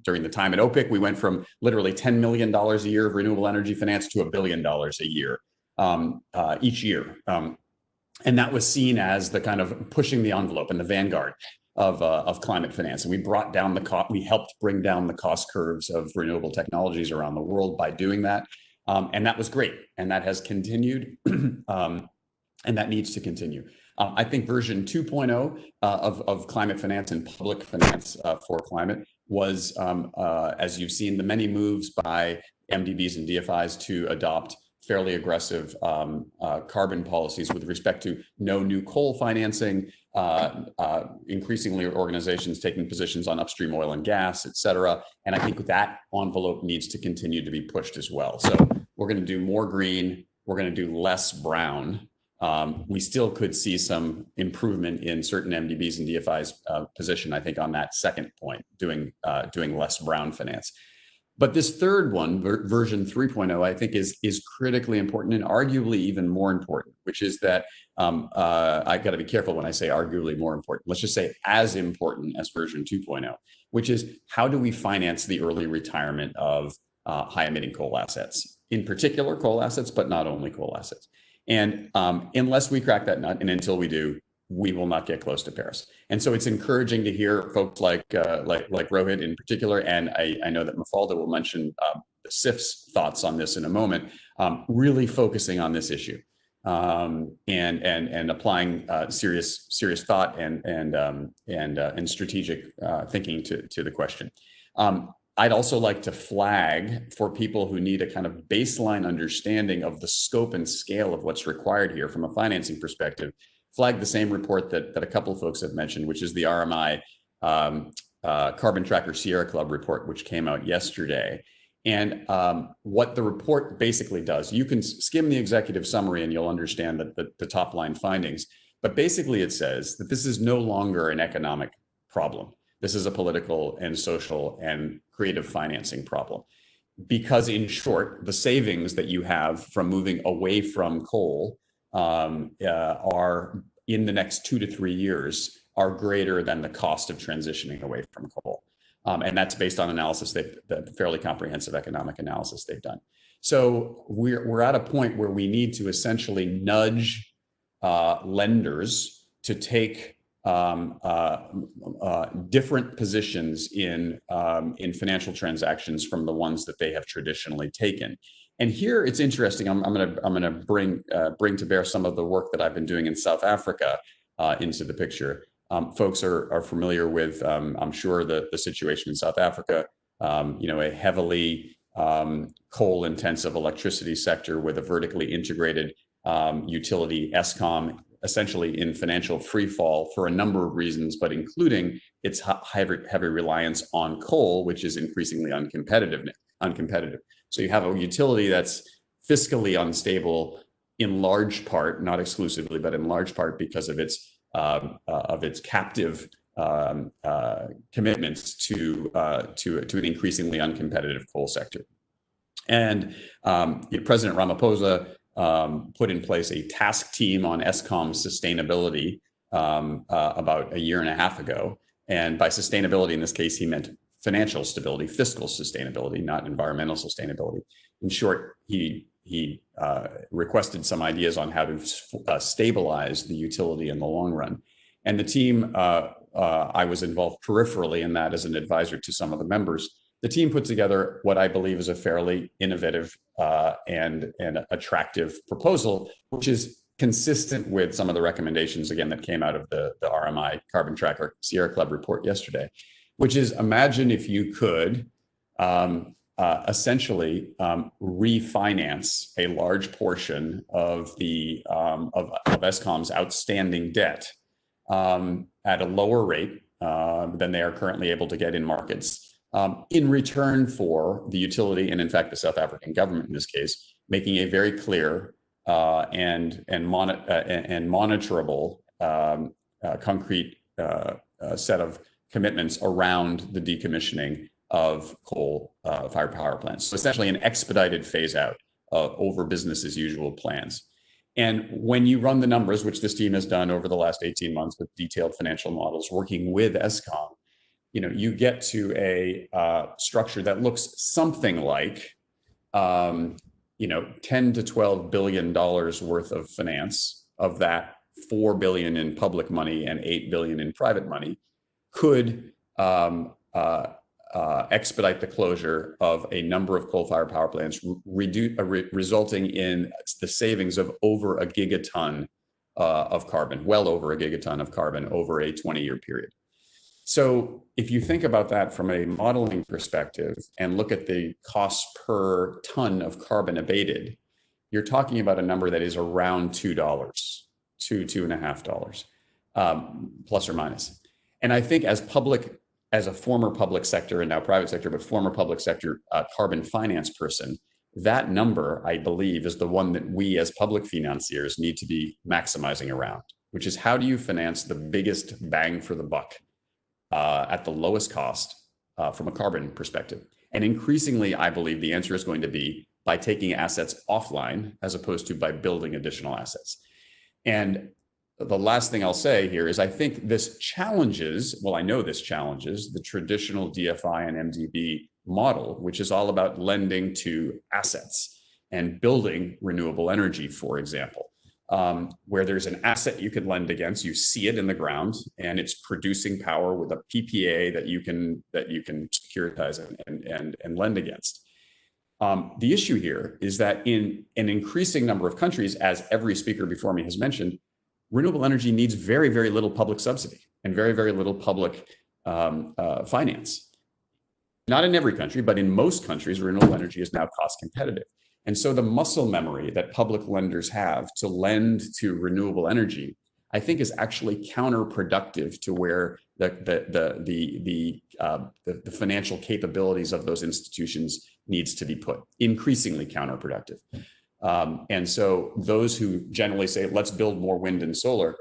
during the time at OPIC, we went from literally $10 million a year of renewable energy finance to $1 billion a year each year. And that was seen as the kind of pushing the envelope and the vanguard of climate finance. And we brought down the cost, we helped bring down the cost curves of renewable technologies around the world by doing that. And that was great. And that has continued, and that needs to continue. I think version 2.0 of climate finance and public finance for climate was, as you've seen, the many moves by MDBs and DFIs to adopt fairly aggressive carbon policies with respect to no new coal financing, increasingly organizations taking positions on upstream oil and gas, et cetera. And I think that envelope needs to continue to be pushed as well. So we're going to do more green, we're going to do less brown, we still could see some improvement in certain MDBs and DFI's position, I think, on that second point, doing less brown finance. But this third one, version 3.0, I think is critically important and arguably even more important, which is that I got to be careful when I say arguably more important. Let's just say as important as version 2.0, which is how do we finance the early retirement of high emitting coal assets, in particular coal assets, but not only coal assets. And unless we crack that nut, and until we do, we will not get close to Paris. And so it's encouraging to hear folks like Rohit in particular, and I know that Mafalda will mention the SIF's thoughts on this in a moment, really focusing on this issue and applying serious thought and strategic thinking to the question. I'd also like to flag for people who need a kind of baseline understanding of the scope and scale of what's required here from a financing perspective, flag the same report that a couple of folks have mentioned, which is the RMI Carbon Tracker Sierra Club report, which came out yesterday. And what the report basically does, you can skim the executive summary and you'll understand the top line findings. But basically it says that this is no longer an economic problem. This is a political and social and creative financing problem. Because in short, the savings that you have from moving away from coal are in the next 2 to 3 years are greater than the cost of transitioning away from coal. And that's based on analysis, the fairly comprehensive economic analysis they've done. So we're at a point where we need to essentially nudge lenders to take different positions in financial transactions from the ones that they have traditionally taken. And here it's interesting. I'm gonna bring to bear some of the work that I've been doing in South Africa into the picture. Folks are familiar with, I'm sure, the situation in South Africa. A heavily coal-intensive electricity sector with a vertically integrated utility, Eskom, essentially in financial freefall for a number of reasons, but including its heavy reliance on coal, which is increasingly uncompetitive. So you have a utility that's fiscally unstable in large part, not exclusively, but in large part because of its captive commitments to an increasingly uncompetitive coal sector. And President Ramaphosa put in place a task team on Eskom sustainability about 1.5 years ago. And by sustainability in this case, he meant financial stability, fiscal sustainability, not environmental sustainability. In short, he requested some ideas on how to stabilize the utility in the long run. And the team, I was involved peripherally in that as an advisor to some of the members. The team put together what I believe is a fairly innovative and attractive proposal, which is consistent with some of the recommendations, again, that came out of the RMI Carbon Tracker Sierra Club report yesterday, which is imagine if you could essentially refinance a large portion of Eskom's outstanding debt at a lower rate than they are currently able to get in markets, in return for the utility, and in fact the South African government in this case, making a very clear and monitorable concrete set of commitments around the decommissioning of coal-fired power plants. So essentially an expedited phase out over business as usual plans. And when you run the numbers, which this team has done over the last 18 months with detailed financial models working with Eskom, you get to a structure that looks something like, $10 to $12 billion worth of finance. Of that, $4 billion in public money and $8 billion in private money could expedite the closure of a number of coal-fired power plants, resulting in the savings of over a gigaton of carbon, well over a gigaton of carbon over a 20-year period. So if you think about that from a modeling perspective and look at the cost per ton of carbon abated, you're talking about a number that is around $2, $2.50, plus or minus. And I think as a former public sector and now private sector, but former public sector carbon finance person, That number, I believe, is the one that we as public financiers need to be maximizing around, which is how do you finance the biggest bang for the buck at the lowest cost from a carbon perspective? And increasingly, I believe the answer is going to be by taking assets offline as opposed to by building additional assets. And the last thing I'll say here is I think this challenges, well, I know this challenges the traditional DFI and MDB model, which is all about lending to assets and building renewable energy, for example, where there's an asset you can lend against, you see it in the ground, and it's producing power with a PPA that you can securitize and lend against. The issue here is that in an increasing number of countries, as every speaker before me has mentioned, renewable energy needs very, very little public subsidy and very, very little public finance. Not in every country, but in most countries, renewable energy is now cost competitive. And so the muscle memory that public lenders have to lend to renewable energy, I think, is actually counterproductive to where the financial capabilities of those institutions needs to be put, increasingly counterproductive. And so those who generally say, let's build more wind and solar,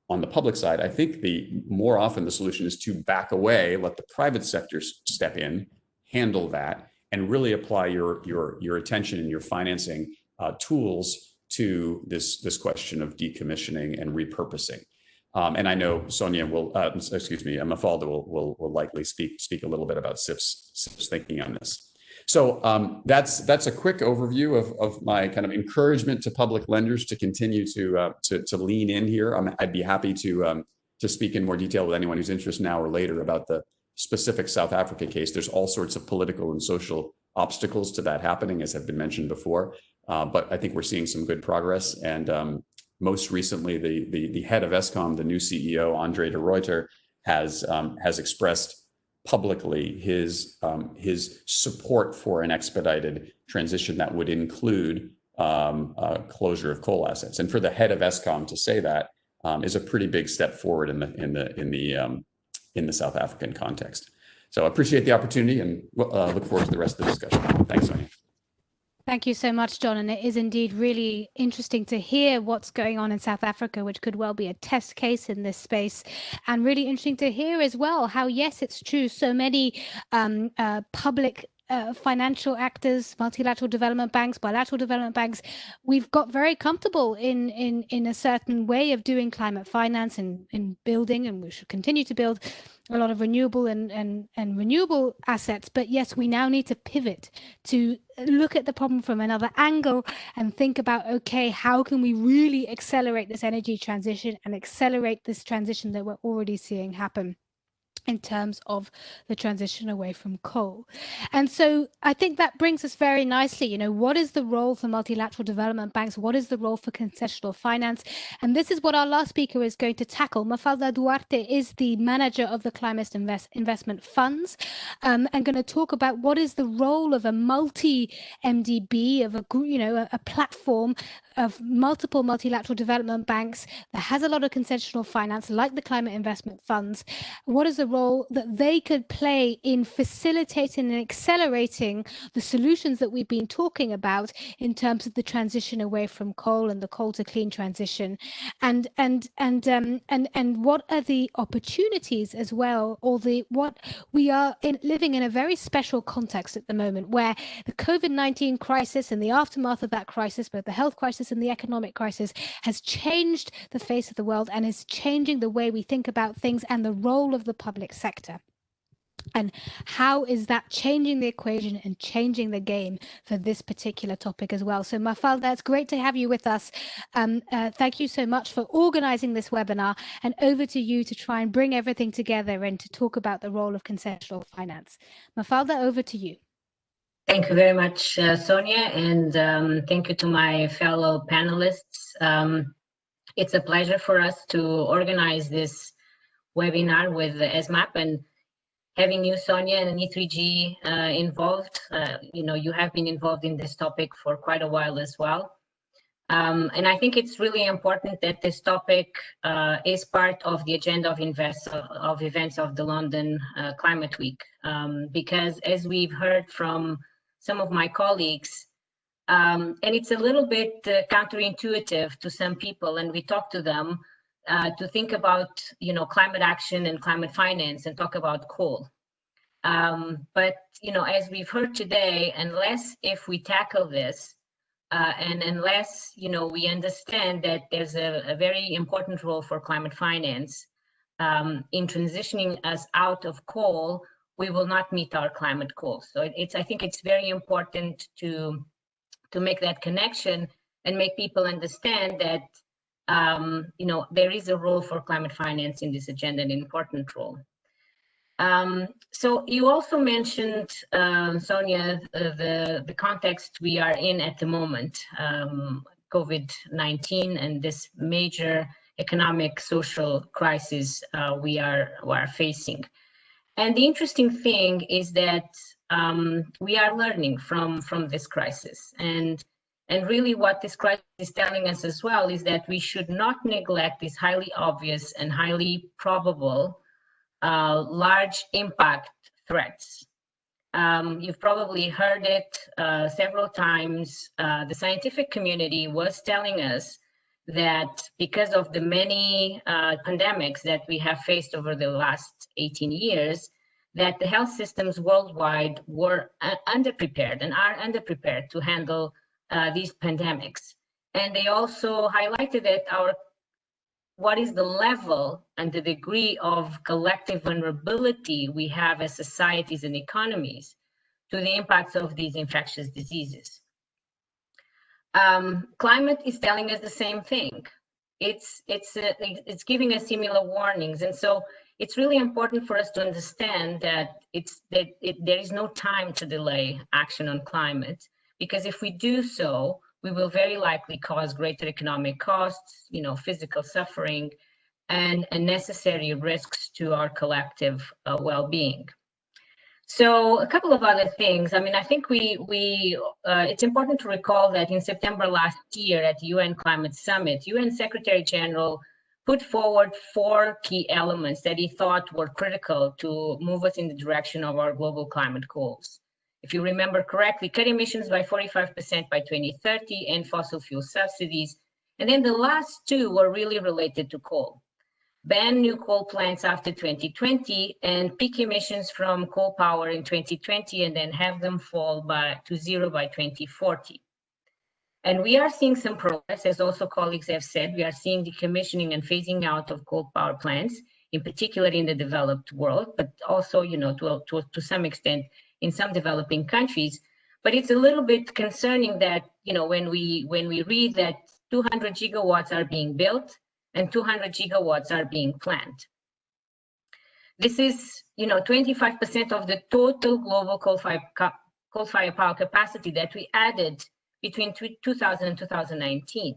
on the public side, I think more often the solution is to back away, let the private sector step in, handle that, and really apply your attention and your financing tools to this question of decommissioning and repurposing. And I know Sonia will, Mafalda will likely speak a little bit about SIF's thinking on this. So that's a quick overview of my kind of encouragement to public lenders to continue to lean in here. I'd be happy to speak in more detail with anyone who's interested now or later about the specific South Africa case. There's all sorts of political and social obstacles to that happening, as have been mentioned before. But I think we're seeing some good progress. And most recently, the head of Eskom, the new CEO, Andre de Ruyter, has expressed publicly his support for an expedited transition that would include closure of coal assets. And for the head of Eskom to say that is a pretty big step forward in the South African context. So I appreciate the opportunity and look forward to the rest of the discussion. Thanks, Sonia.
Thank you so much, John. And it is indeed really interesting to hear what's going on in South Africa, which could well be a test case in this space. And really interesting to hear as well how, yes, it's true, so many public financial actors, multilateral development banks, bilateral development banks, we've got very comfortable in a certain way of doing climate finance and in building, and we should continue to build a lot of renewable and renewable assets. But yes, we now need to pivot to look at the problem from another angle and think about, okay, how can we really accelerate this energy transition and accelerate this transition that we're already seeing happen in terms of the transition away from coal. And so I think that brings us very nicely, what is the role for multilateral development banks? What is the role for concessional finance? And this is what our last speaker is going to tackle. Mafalda Duarte is the manager of the Climate Investment Funds, and going to talk about what is the role of a multi-MDB, of a platform of multiple multilateral development banks that has a lot of concessional finance, like the Climate Investment Funds. What is the role that they could play in facilitating and accelerating the solutions that we've been talking about in terms of the transition away from coal and the coal to clean transition, and what are the opportunities as well, or what we are living in a very special context at the moment, where the COVID-19 crisis and the aftermath of that crisis, both the health crisis and the economic crisis, has changed the face of the world and is changing the way we think about things and the role of the public sector. And how is that changing the equation and changing the game for this particular topic as well? So Mafalda, it's great to have you with us. Thank you so much for organizing this webinar, and over to you to try and bring everything together and to talk about the role of concessional finance. Mafalda, over to you.
Thank you very much, Sonia, and thank you to my fellow panelists. It's a pleasure for us to organize this webinar with ESMAP, and having you, Sonia, and E3G involved. You have been involved in this topic for quite a while as well. And I think it's really important that this topic is part of the agenda of events of the London Climate Week, because as we've heard from some of my colleagues, And it's a little bit counterintuitive to some people, and we talk to them to think about, climate action and climate finance and talk about coal. But, as we've heard today, unless if we tackle this, and unless, we understand that there's a very important role for climate finance in transitioning us out of coal, we will not meet our climate goals. So I think it's very important to make that connection and make people understand that, there is a role for climate finance in this agenda, an important role. So you also mentioned, Sonia, the context we are in at the moment, COVID-19 and this major economic, social crisis we are facing. And the interesting thing is that we are learning from this crisis. And really what this crisis is telling us as well is that we should not neglect these highly obvious and highly probable large impact threats. You've probably heard it several times. The scientific community was telling us that because of the many pandemics that we have faced over the last 18 years, that the health systems worldwide were underprepared and are underprepared to handle these pandemics. And they also highlighted that what is the level and the degree of collective vulnerability we have as societies and economies to the impacts of these infectious diseases. Climate is telling us the same thing. It's giving us similar warnings, and so it's really important for us to understand that there is no time to delay action on climate, because if we do so, we will very likely cause greater economic costs, physical suffering, and unnecessary risks to our collective well-being. So a couple of other things. I mean, I think it's important to recall that in September last year at the UN Climate Summit, UN Secretary General put forward 4 key elements that he thought were critical to move us in the direction of our global climate goals. If you remember correctly, cut emissions by 45% by 2030 and fossil fuel subsidies. And then the last 2 were really related to coal. Ban new coal plants after 2020 and peak emissions from coal power in 2020 and then have them fall to 0 by 2040. And we are seeing some progress, as also colleagues have said. We are seeing decommissioning and phasing out of coal power plants, in particular in the developed world, but also, to some extent in some developing countries. But it's a little bit concerning that, when we read that 200 gigawatts are being built and 200 gigawatts are being planned. This is, 25% of the total global coal-fired power capacity that we added between 2000 and 2019.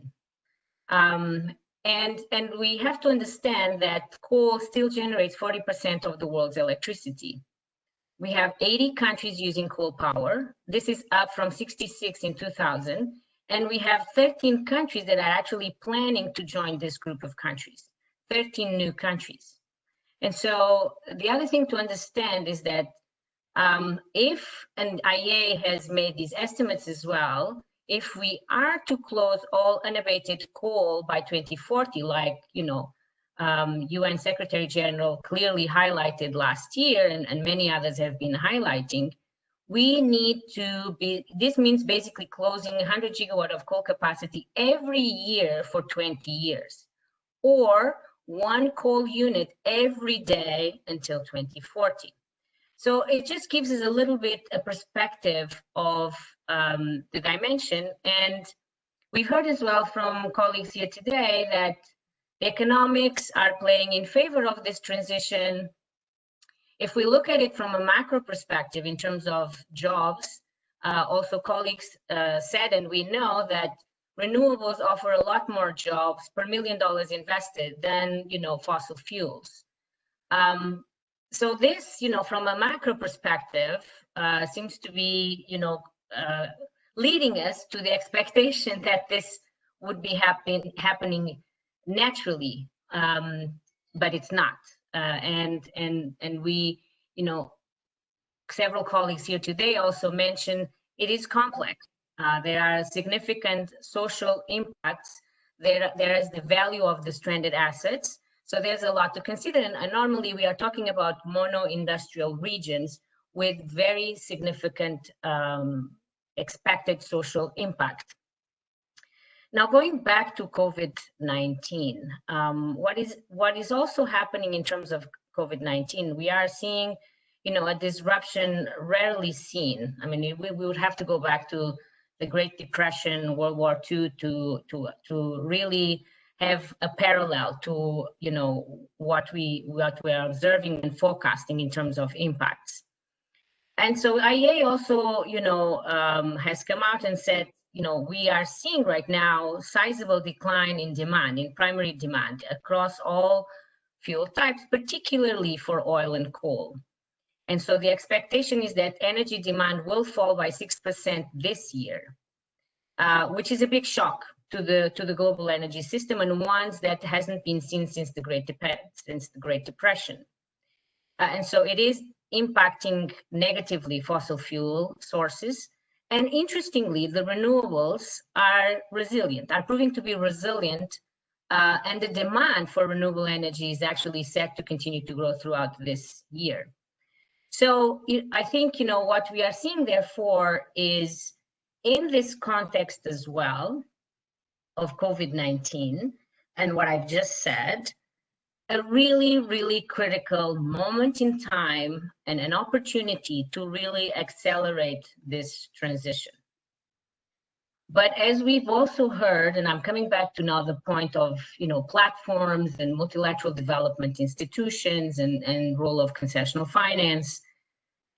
And we have to understand that coal still generates 40% of the world's electricity. We have 80 countries using coal power. This is up from 66 in 2000. And we have 13 countries that are actually planning to join this group of countries, 13 new countries. And so the other thing to understand is that if, and IEA has made these estimates as well, if we are to close all unabated coal by 2040, like, UN Secretary General clearly highlighted last year, and many others have been highlighting, we need to this means basically closing 100 gigawatt of coal capacity every year for 20 years, or 1 coal unit every day until 2040. So it just gives us a little bit a perspective of the dimension. And we've heard as well from colleagues here today that the economics are playing in favor of this transition. If we look at it from a macro perspective in terms of jobs, also colleagues said, and we know that renewables offer a lot more jobs per $1 million invested than, fossil fuels. So this, from a macro perspective, seems to be, leading us to the expectation that this would be happening naturally, but it's not. And we, several colleagues here today also mentioned it is complex. There are significant social impacts. There is the value of the stranded assets. So there's a lot to consider. And normally we are talking about mono-industrial regions with very significant expected social impact. Now, going back to COVID-19, what is also happening in terms of COVID-19, we are seeing, a disruption rarely seen. I mean, we would have to go back to the Great Depression, World War II, to really have a parallel to, what we are observing and forecasting in terms of impacts. And so IEA also, has come out and said, we are seeing right now sizable decline in demand, in primary demand across all fuel types, particularly for oil and coal. And so the expectation is that energy demand will fall by 6% this year, which is a big shock to the global energy system, and one that hasn't been seen since the Great Depression. And so it is impacting negatively fossil fuel sources. And interestingly, the renewables are proving to be resilient, and the demand for renewable energy is actually set to continue to grow throughout this year. So I think, what we are seeing, therefore, is in this context as well of COVID-19 and what I've just said, a really, really critical moment in time and an opportunity to really accelerate this transition. But as we've also heard, and I'm coming back to now the point of, platforms and multilateral development institutions and role of concessional finance,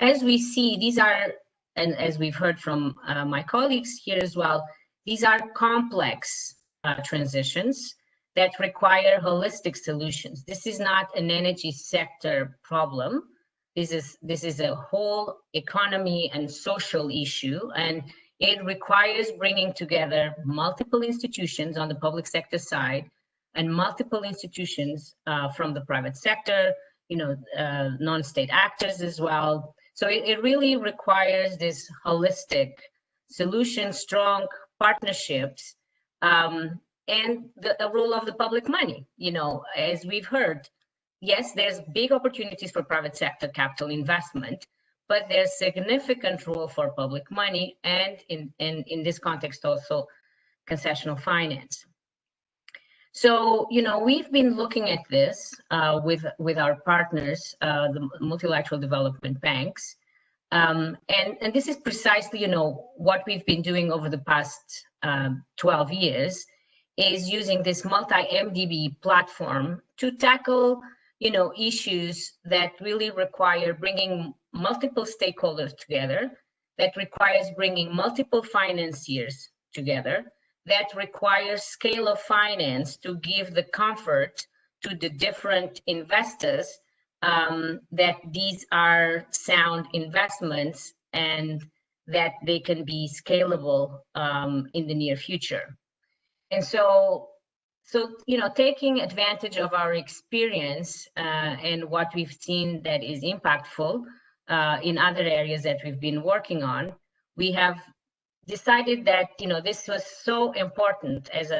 as we see, these are, and as we've heard from my colleagues here as well, these are complex transitions that require holistic solutions. This is not an energy sector problem. This is a whole economy and social issue, and it requires bringing together multiple institutions on the public sector side and multiple institutions from the private sector, non-state actors as well. So it really requires this holistic solution, strong partnerships, and the role of the public money. As we've heard, yes, there's big opportunities for private sector capital investment, but there's significant role for public money, and in this context also concessional finance. So, we've been looking at this with our partners, the multilateral development banks, and this is precisely, what we've been doing over the past 12 years, is using this multi-MDB platform to tackle, issues that really require bringing multiple stakeholders together, that requires bringing multiple financiers together, that requires scale of finance to give the comfort to the different investors that these are sound investments and that they can be scalable in the near future. And so taking advantage of our experience and what we've seen that is impactful in other areas that we've been working on, we have decided that, this was so important as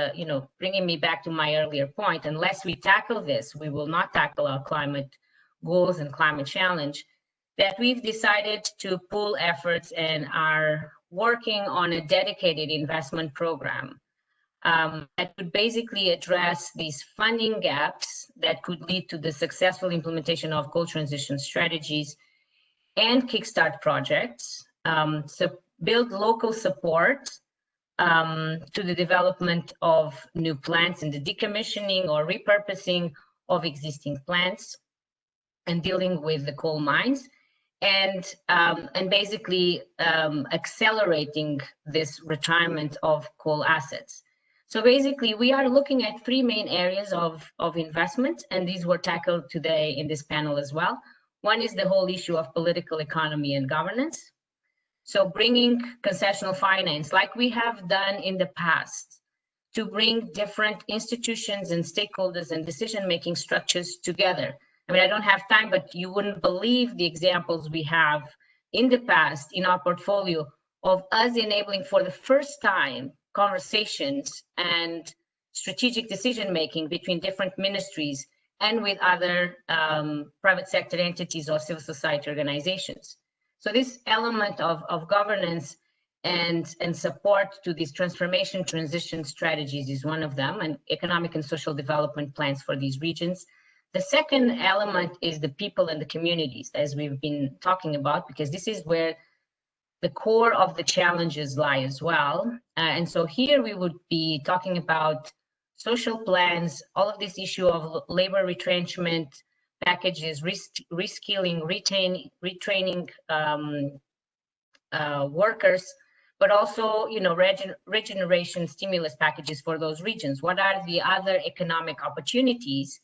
bringing me back to my earlier point, unless we tackle this, we will not tackle our climate goals and climate challenge, that we've decided to pool efforts and are working on a dedicated investment program that would basically address these funding gaps that could lead to the successful implementation of coal transition strategies and kickstart projects, so build local support to the development of new plants and the decommissioning or repurposing of existing plants and dealing with the coal mines, and basically accelerating this retirement of coal assets. So basically, we are looking at three main areas of investment, and these were tackled today in this panel as well. One is the whole issue of political economy and governance. So bringing concessional finance, like we have done in the past, to bring different institutions and stakeholders and decision-making structures together. I mean, I don't have time, but you wouldn't believe the examples we have in the past in our portfolio of us enabling for the first time conversations and strategic decision making between different ministries and with other private sector entities or civil society organizations. So this element of governance and support to these transformation transition strategies is one of them, and economic and social development plans for these regions. The second element is the people and the communities, as we've been talking about, because this is where the core of the challenges lie as well. And so here we would be talking about social plans, all of this issue of labor retrenchment packages, reskilling, retraining workers, but also, you know, regeneration stimulus packages for those regions. What are the other economic opportunities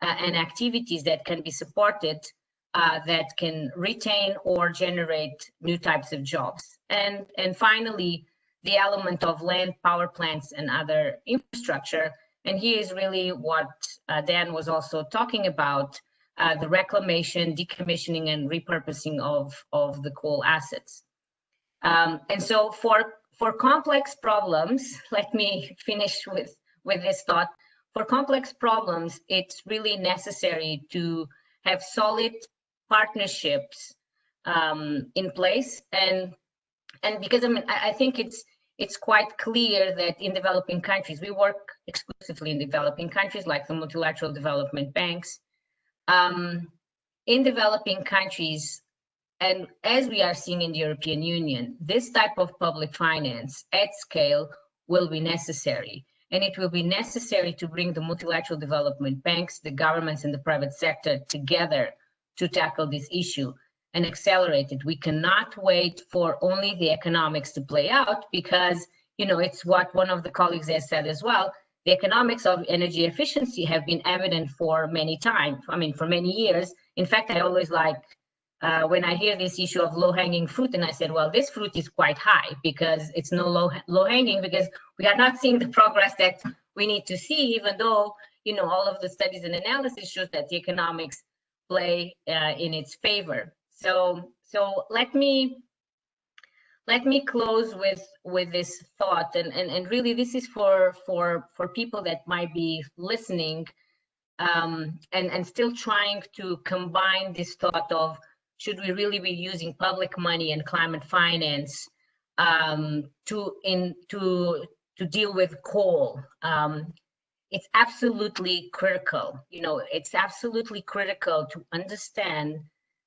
and activities that can be supported that can retain or generate new types of jobs? And finally, the element of land, power plants, and other infrastructure. And here is really what Dan was also talking about, the reclamation, decommissioning, and repurposing of the coal assets. And so for complex problems, let me finish with this thought. For complex problems, it's really necessary to have solid partnerships in place, and because I think it's quite clear that in developing countries, we work exclusively in developing countries like the multilateral development banks. In developing countries, and as we are seeing in the European Union, this type of public finance at scale will be necessary. And it will be necessary to bring the multilateral development banks, the governments, and the private sector together to tackle this issue and accelerate it. We cannot wait for only the economics to play out, because, you know, it's what one of the colleagues has said as well. The economics of energy efficiency have been evident for many times, for many years. In fact, I always like when I hear this issue of low-hanging fruit, and I said, well, this fruit is quite high because it's no low-hanging, because we are not seeing the progress that we need to see, even though, you know, all of the studies and analysis shows that the economics play in its favor. So let me close with this thought, and really this is for people that might be listening and still trying to combine this thought of, should we really be using public money and climate finance to deal with coal? It's absolutely critical. You know, it's absolutely critical to understand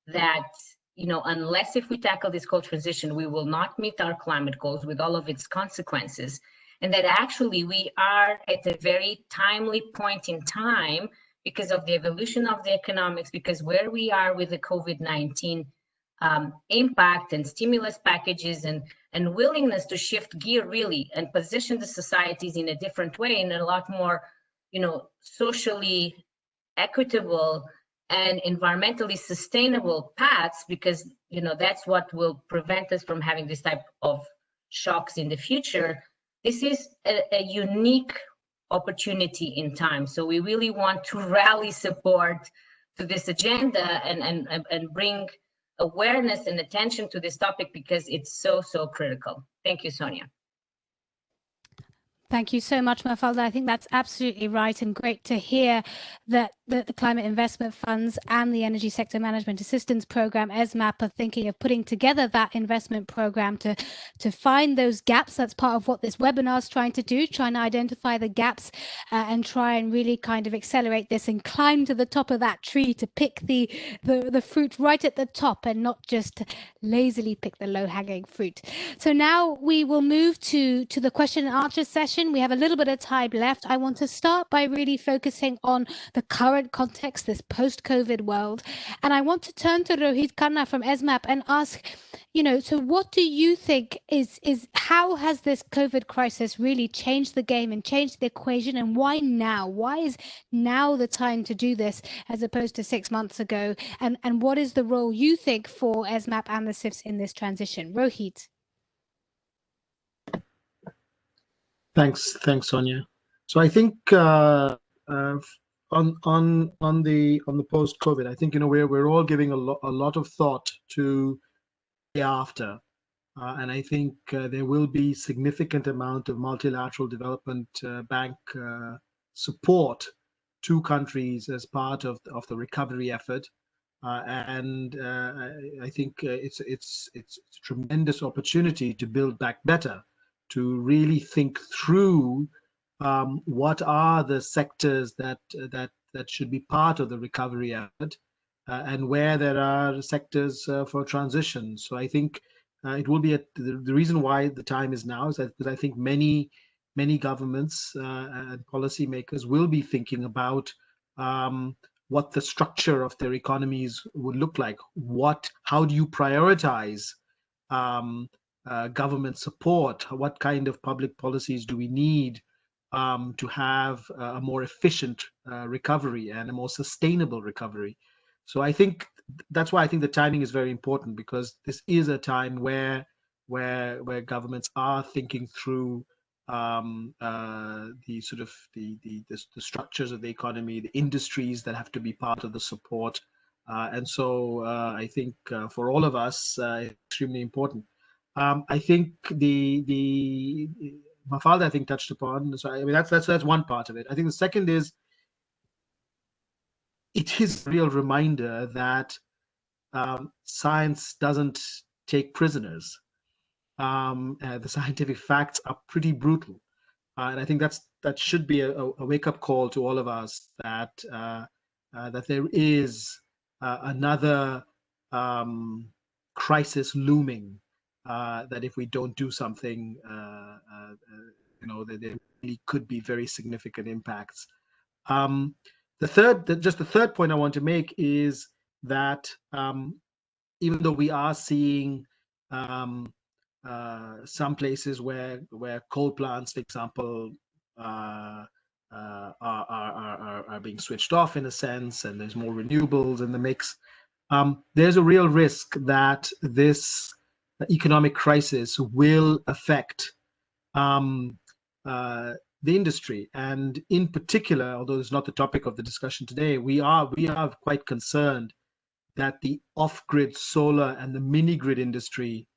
that, you know, unless if we tackle this coal transition, we will not meet our climate goals with all of its consequences, and that actually we are at a very timely point in time because of the evolution of the economics, because where we are with the COVID-19 impact and stimulus packages and willingness to shift gear really and position the societies in a different way, in a lot more, you know, socially equitable and environmentally sustainable paths, because, you know, that's what will prevent us from having this type of shocks in the future. This is a unique opportunity in time. So we really want to rally support to this agenda and bring awareness and attention to this topic, because it's so critical. Thank you, Sonia.
Thank you so much, Mafalda. I think that's absolutely right, and great to hear that the Climate Investment Funds and the Energy Sector Management Assistance Program, ESMAP, are thinking of putting together that investment program to find those gaps. That's part of what this webinar is trying to do, trying to identify the gaps and try and really kind of accelerate this and climb to the top of that tree to pick the fruit right at the top and not just lazily pick the low-hanging fruit. So now we will move to the question and answer session. We have a little bit of time left. I want to start by really focusing on the current context, this post-COVID world. And I want to turn to Rohit Khanna from ESMAP and ask, you know, so what do you think is how has this COVID crisis really changed the game and changed the equation, and why now? Why is now the time to do this as opposed to 6 months ago? And what is the role you think for ESMAP and the CIFs in this transition? Rohit.
Thanks, Sonia. So I think on the post-COVID, I think, you know, we're all giving a lot of thought to the after, And I think there will be significant amount of multilateral development bank support to countries as part of the recovery effort. And I think it's a tremendous opportunity to build back better, to really think through what are the sectors that should be part of the recovery effort, and where there are sectors for transition. So I think it will be the reason why the time is now is that because I think many governments and policymakers will be thinking about what the structure of their economies would look like. How do you prioritize government support? What kind of public policies do we need to have a more efficient recovery and a more sustainable recovery? So I think that's why I think the timing is very important, because this is a time where governments are thinking through the sort of the structures of the economy, the industries that have to be part of the support, and so I think for all of us, extremely important. I think the Mafalda, I think, touched upon. So I mean that's one part of it. I think the second is it is a real reminder that science doesn't take prisoners. The scientific facts are pretty brutal. And I think that should be a wake-up call to all of us that that there is another crisis looming. That if we don't do something, there really could be very significant impacts. The third point I want to make is that even though we are seeing some places where coal plants, for example, are being switched off in a sense, and there's more renewables in the mix, there's a real risk that this economic crisis will affect the industry. And in particular, although it's not the topic of the discussion today, we are quite concerned that the off-grid solar and the mini-grid industry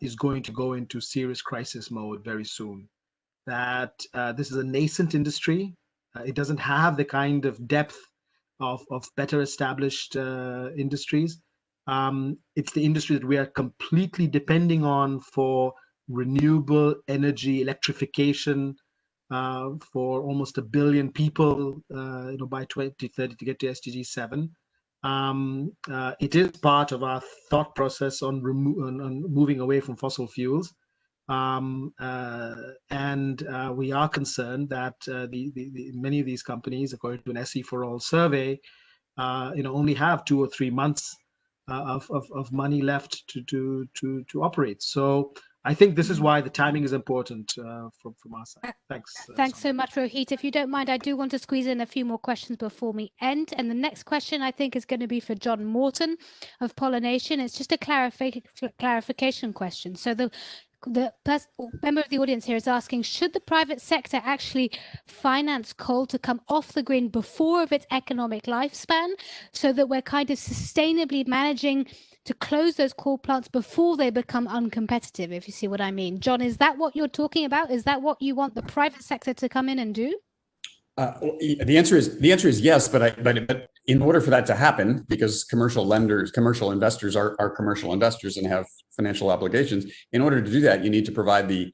is going to go into serious crisis mode very soon. That this is a nascent industry. It doesn't have the kind of depth of better established industries. It's the industry that we are completely depending on for renewable energy electrification, for almost 1 billion people, by 2030 to get to SDG 7. It is part of our thought process on moving away from fossil fuels, and we are concerned that many of these companies, according to an SE for All survey, only have 2 or 3 months of money left to operate. So I think this is why the timing is important from our side. Thanks.
Thanks so much, Rohit. If you don't mind, I do want to squeeze in a few more questions before we end. And the next question, I think, is going to be for John Morton of Pollination. It's just a clarification question. So the member of the audience here is asking, should the private sector actually finance coal to come off the grid before of its economic lifespan, so that we're kind of sustainably managing to close those coal plants before they become uncompetitive, if you see what I mean? John, is that what you're talking about? Is that what you want the private sector to come in and do?
The answer is yes, but in order for that to happen, because commercial investors are commercial investors and have financial obligations, in order to do that, you need to provide the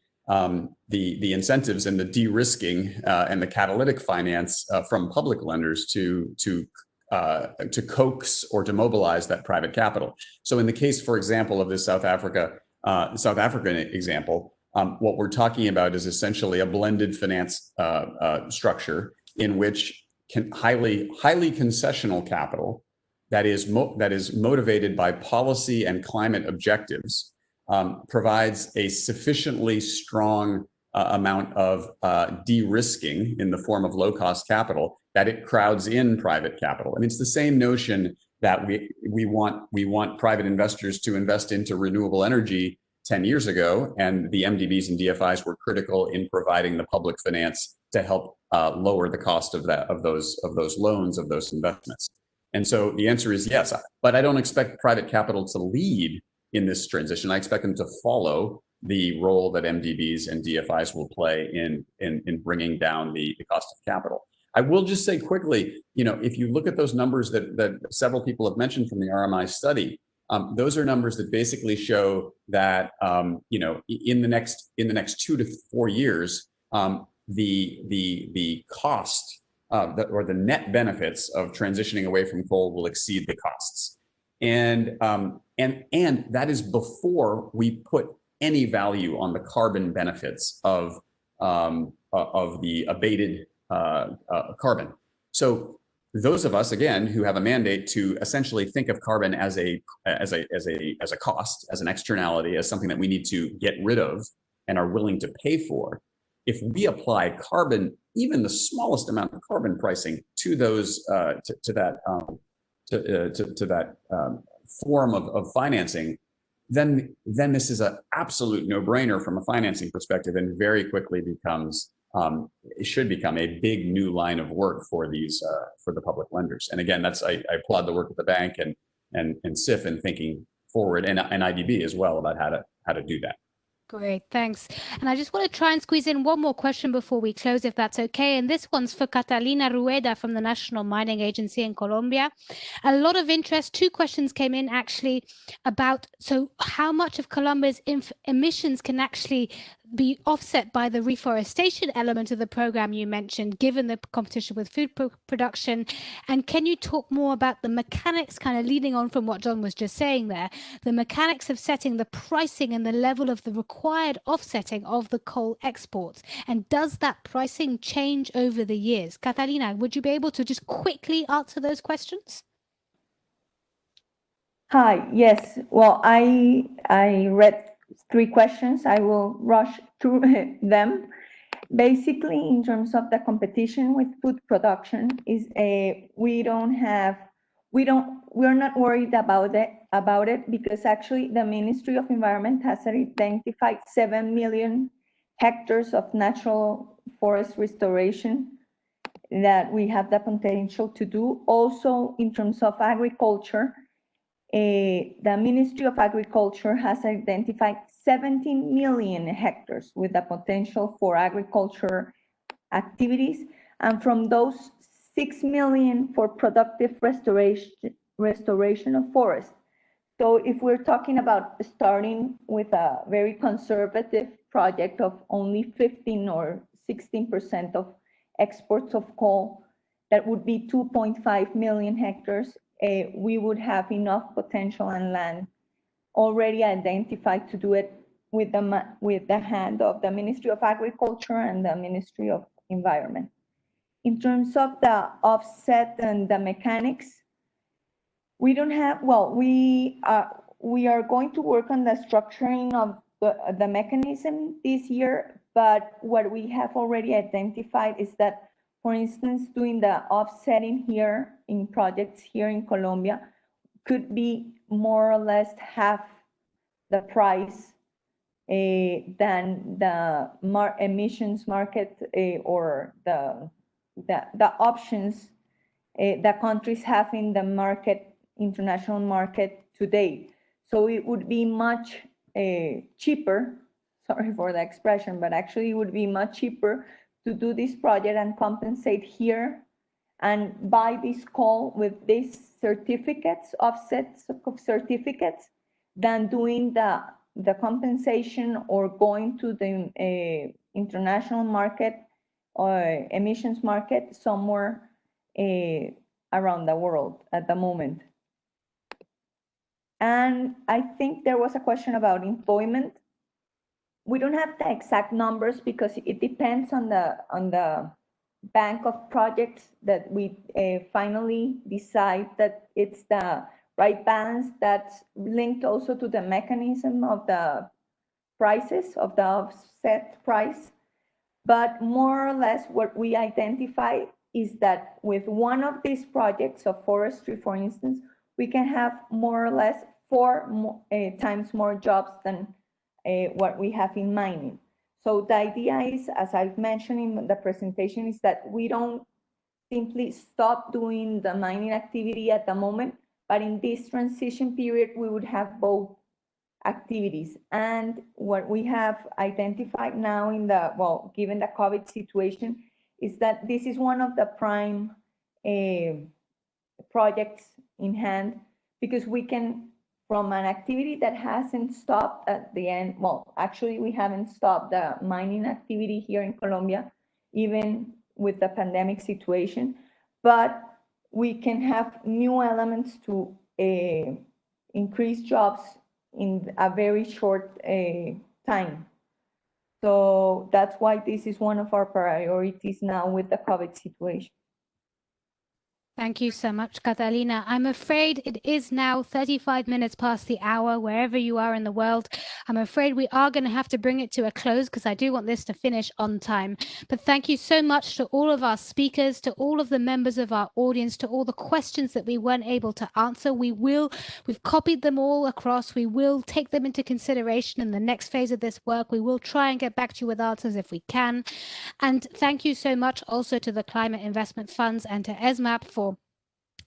incentives and the de-risking and the catalytic finance from public lenders to coax or to mobilize that private capital. So in the case, for example, of this South African example, what we're talking about is essentially a blended finance structure in which highly concessional capital that is motivated by policy and climate objectives provides a sufficiently strong amount of de-risking in the form of low-cost capital that it crowds in private capital. I mean, it's the same notion that we want private investors to invest into renewable energy 10 years ago, and the MDBs and DFIs were critical in providing the public finance to help lower the cost of those loans, of those investments. And so the answer is yes, but I don't expect private capital to lead in this transition. I expect them to follow the role that MDBs and DFIs will play in bringing down the cost of capital. I will just say quickly, if you look at those numbers that several people have mentioned from the RMI study, those are numbers that basically show that in the next 2 to 4 years, the cost or the net benefits of transitioning away from coal will exceed the costs, and that is before we put any value on the carbon benefits of the abated carbon. So those of us, again, who have a mandate to essentially think of carbon as a cost, as an externality, as something that we need to get rid of and are willing to pay for, if we apply carbon, even the smallest amount of carbon pricing to those to that form of financing, then this is an absolute no-brainer from a financing perspective, and very quickly becomes it should become a big new line of work for these for the public lenders. And again, I applaud the work of the bank and CIF in thinking forward, and IDB as well, about how to do that.
Great, thanks. And I just want to try and squeeze in one more question before we close, if that's okay. And this one's for Catalina Rueda from the National Mining Agency in Colombia. A lot of interest. 2 questions came in actually about, so how much of Colombia's emissions can actually be offset by the reforestation element of the program you mentioned, given the competition with food production? And can you talk more about the mechanics, kind of leading on from what John was just saying there, the mechanics of setting the pricing and the level of the required offsetting of the coal exports? And does that pricing change over the years? Catalina, would you be able to just quickly answer those questions?
Hi, yes. Well, I read 3 questions. I will rush through them. Basically, in terms of the competition with food production, we're not worried about it because actually the Ministry of Environment has identified 7 million hectares of natural forest restoration that we have the potential to do. Also, in terms of agriculture, the Ministry of Agriculture has identified 17 million hectares with the potential for agriculture activities, and from those 6 million for productive restoration of forest. So if we're talking about starting with a very conservative project of only 15 or 16% of exports of coal, that would be 2.5 million hectares. We would have enough potential and land already identified to do it with the hand of the Ministry of Agriculture and the Ministry of Environment. In terms of the offset and the mechanics, we don't have, well, we are going to work on the structuring of the mechanism this year, but what we have already identified is that, for instance, doing the offsetting here in projects here in Colombia could be more or less half the price than the emissions market or the options that countries have in the market, international market today. So it would be much cheaper, sorry for the expression, but actually it would be much cheaper to do this project and compensate here and buy this coal with these certificates, offsets of certificates, than doing the compensation or going to the international market or emissions market somewhere around the world at the moment. And I think there was a question about employment. We don't have the exact numbers because it depends on the bank of projects that we finally decide that it's the right balance that's linked also to the mechanism of the prices of the offset price. But more or less what we identify is that with one of these projects of forestry, for instance, we can have more or less 4 times more jobs than what we have in mining. So the idea is, as I've mentioned in the presentation, is that we don't simply stop doing the mining activity at the moment, but in this transition period, we would have both activities. And what we have identified now in the, well, given the COVID situation, is that this is one of the prime projects in hand, because we can, from an activity that hasn't stopped at the end, well, actually we haven't stopped the mining activity here in Colombia, even with the pandemic situation, but we can have new elements to increase jobs in a very short time. So that's why this is one of our priorities now with the COVID situation.
Thank you so much, Catalina. I'm afraid it is now 35 minutes past the hour, wherever you are in the world. I'm afraid we are going to have to bring it to a close because I do want this to finish on time. But thank you so much to all of our speakers, to all of the members of our audience, to all the questions that we weren't able to answer. We've copied them all across. We will take them into consideration in the next phase of this work. We will try and get back to you with answers if we can. And thank you so much also to the Climate Investment Funds and to ESMAP for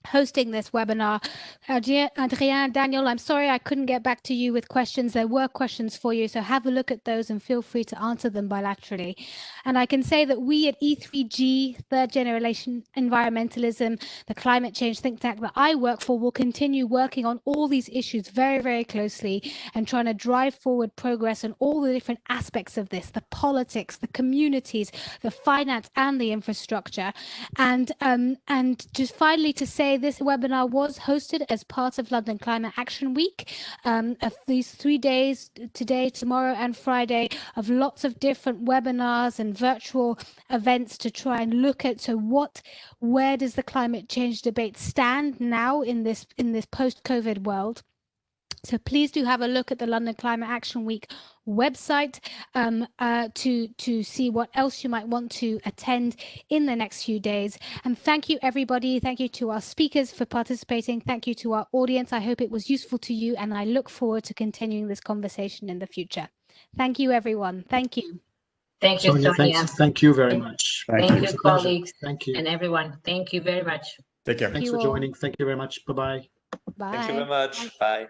hosting this webinar. Adrien, Daniel, I'm sorry I couldn't get back to you with questions. There were questions for you, so have a look at those and feel free to answer them bilaterally. And I can say that we at E3G, Third Generation Environmentalism, the climate change think tank that I work for, will continue working on all these issues very, very closely and trying to drive forward progress on all the different aspects of this, the politics, the communities, the finance and the infrastructure. And just finally to say, this webinar was hosted as part of London Climate Action Week, of these 3 days, today, tomorrow and Friday, of lots of different webinars and virtual events to try and look at, so where does the climate change debate stand now in this post-COVID world? So please do have a look at the London Climate Action Week website to see what else you might want to attend in the next few days. And thank you, everybody. Thank you to our speakers for participating. Thank you to our audience. I hope it was useful to you, and I look forward to continuing this conversation in the future. Thank you, everyone. Thank you.
Thank you, Sonia.
Thank you very much.
Thank you, colleagues.
Thank you.
And everyone. Thank you very much.
Take care.
Thanks for joining. Thank you very much. Bye-bye.
Bye.
Thank you very much. Bye.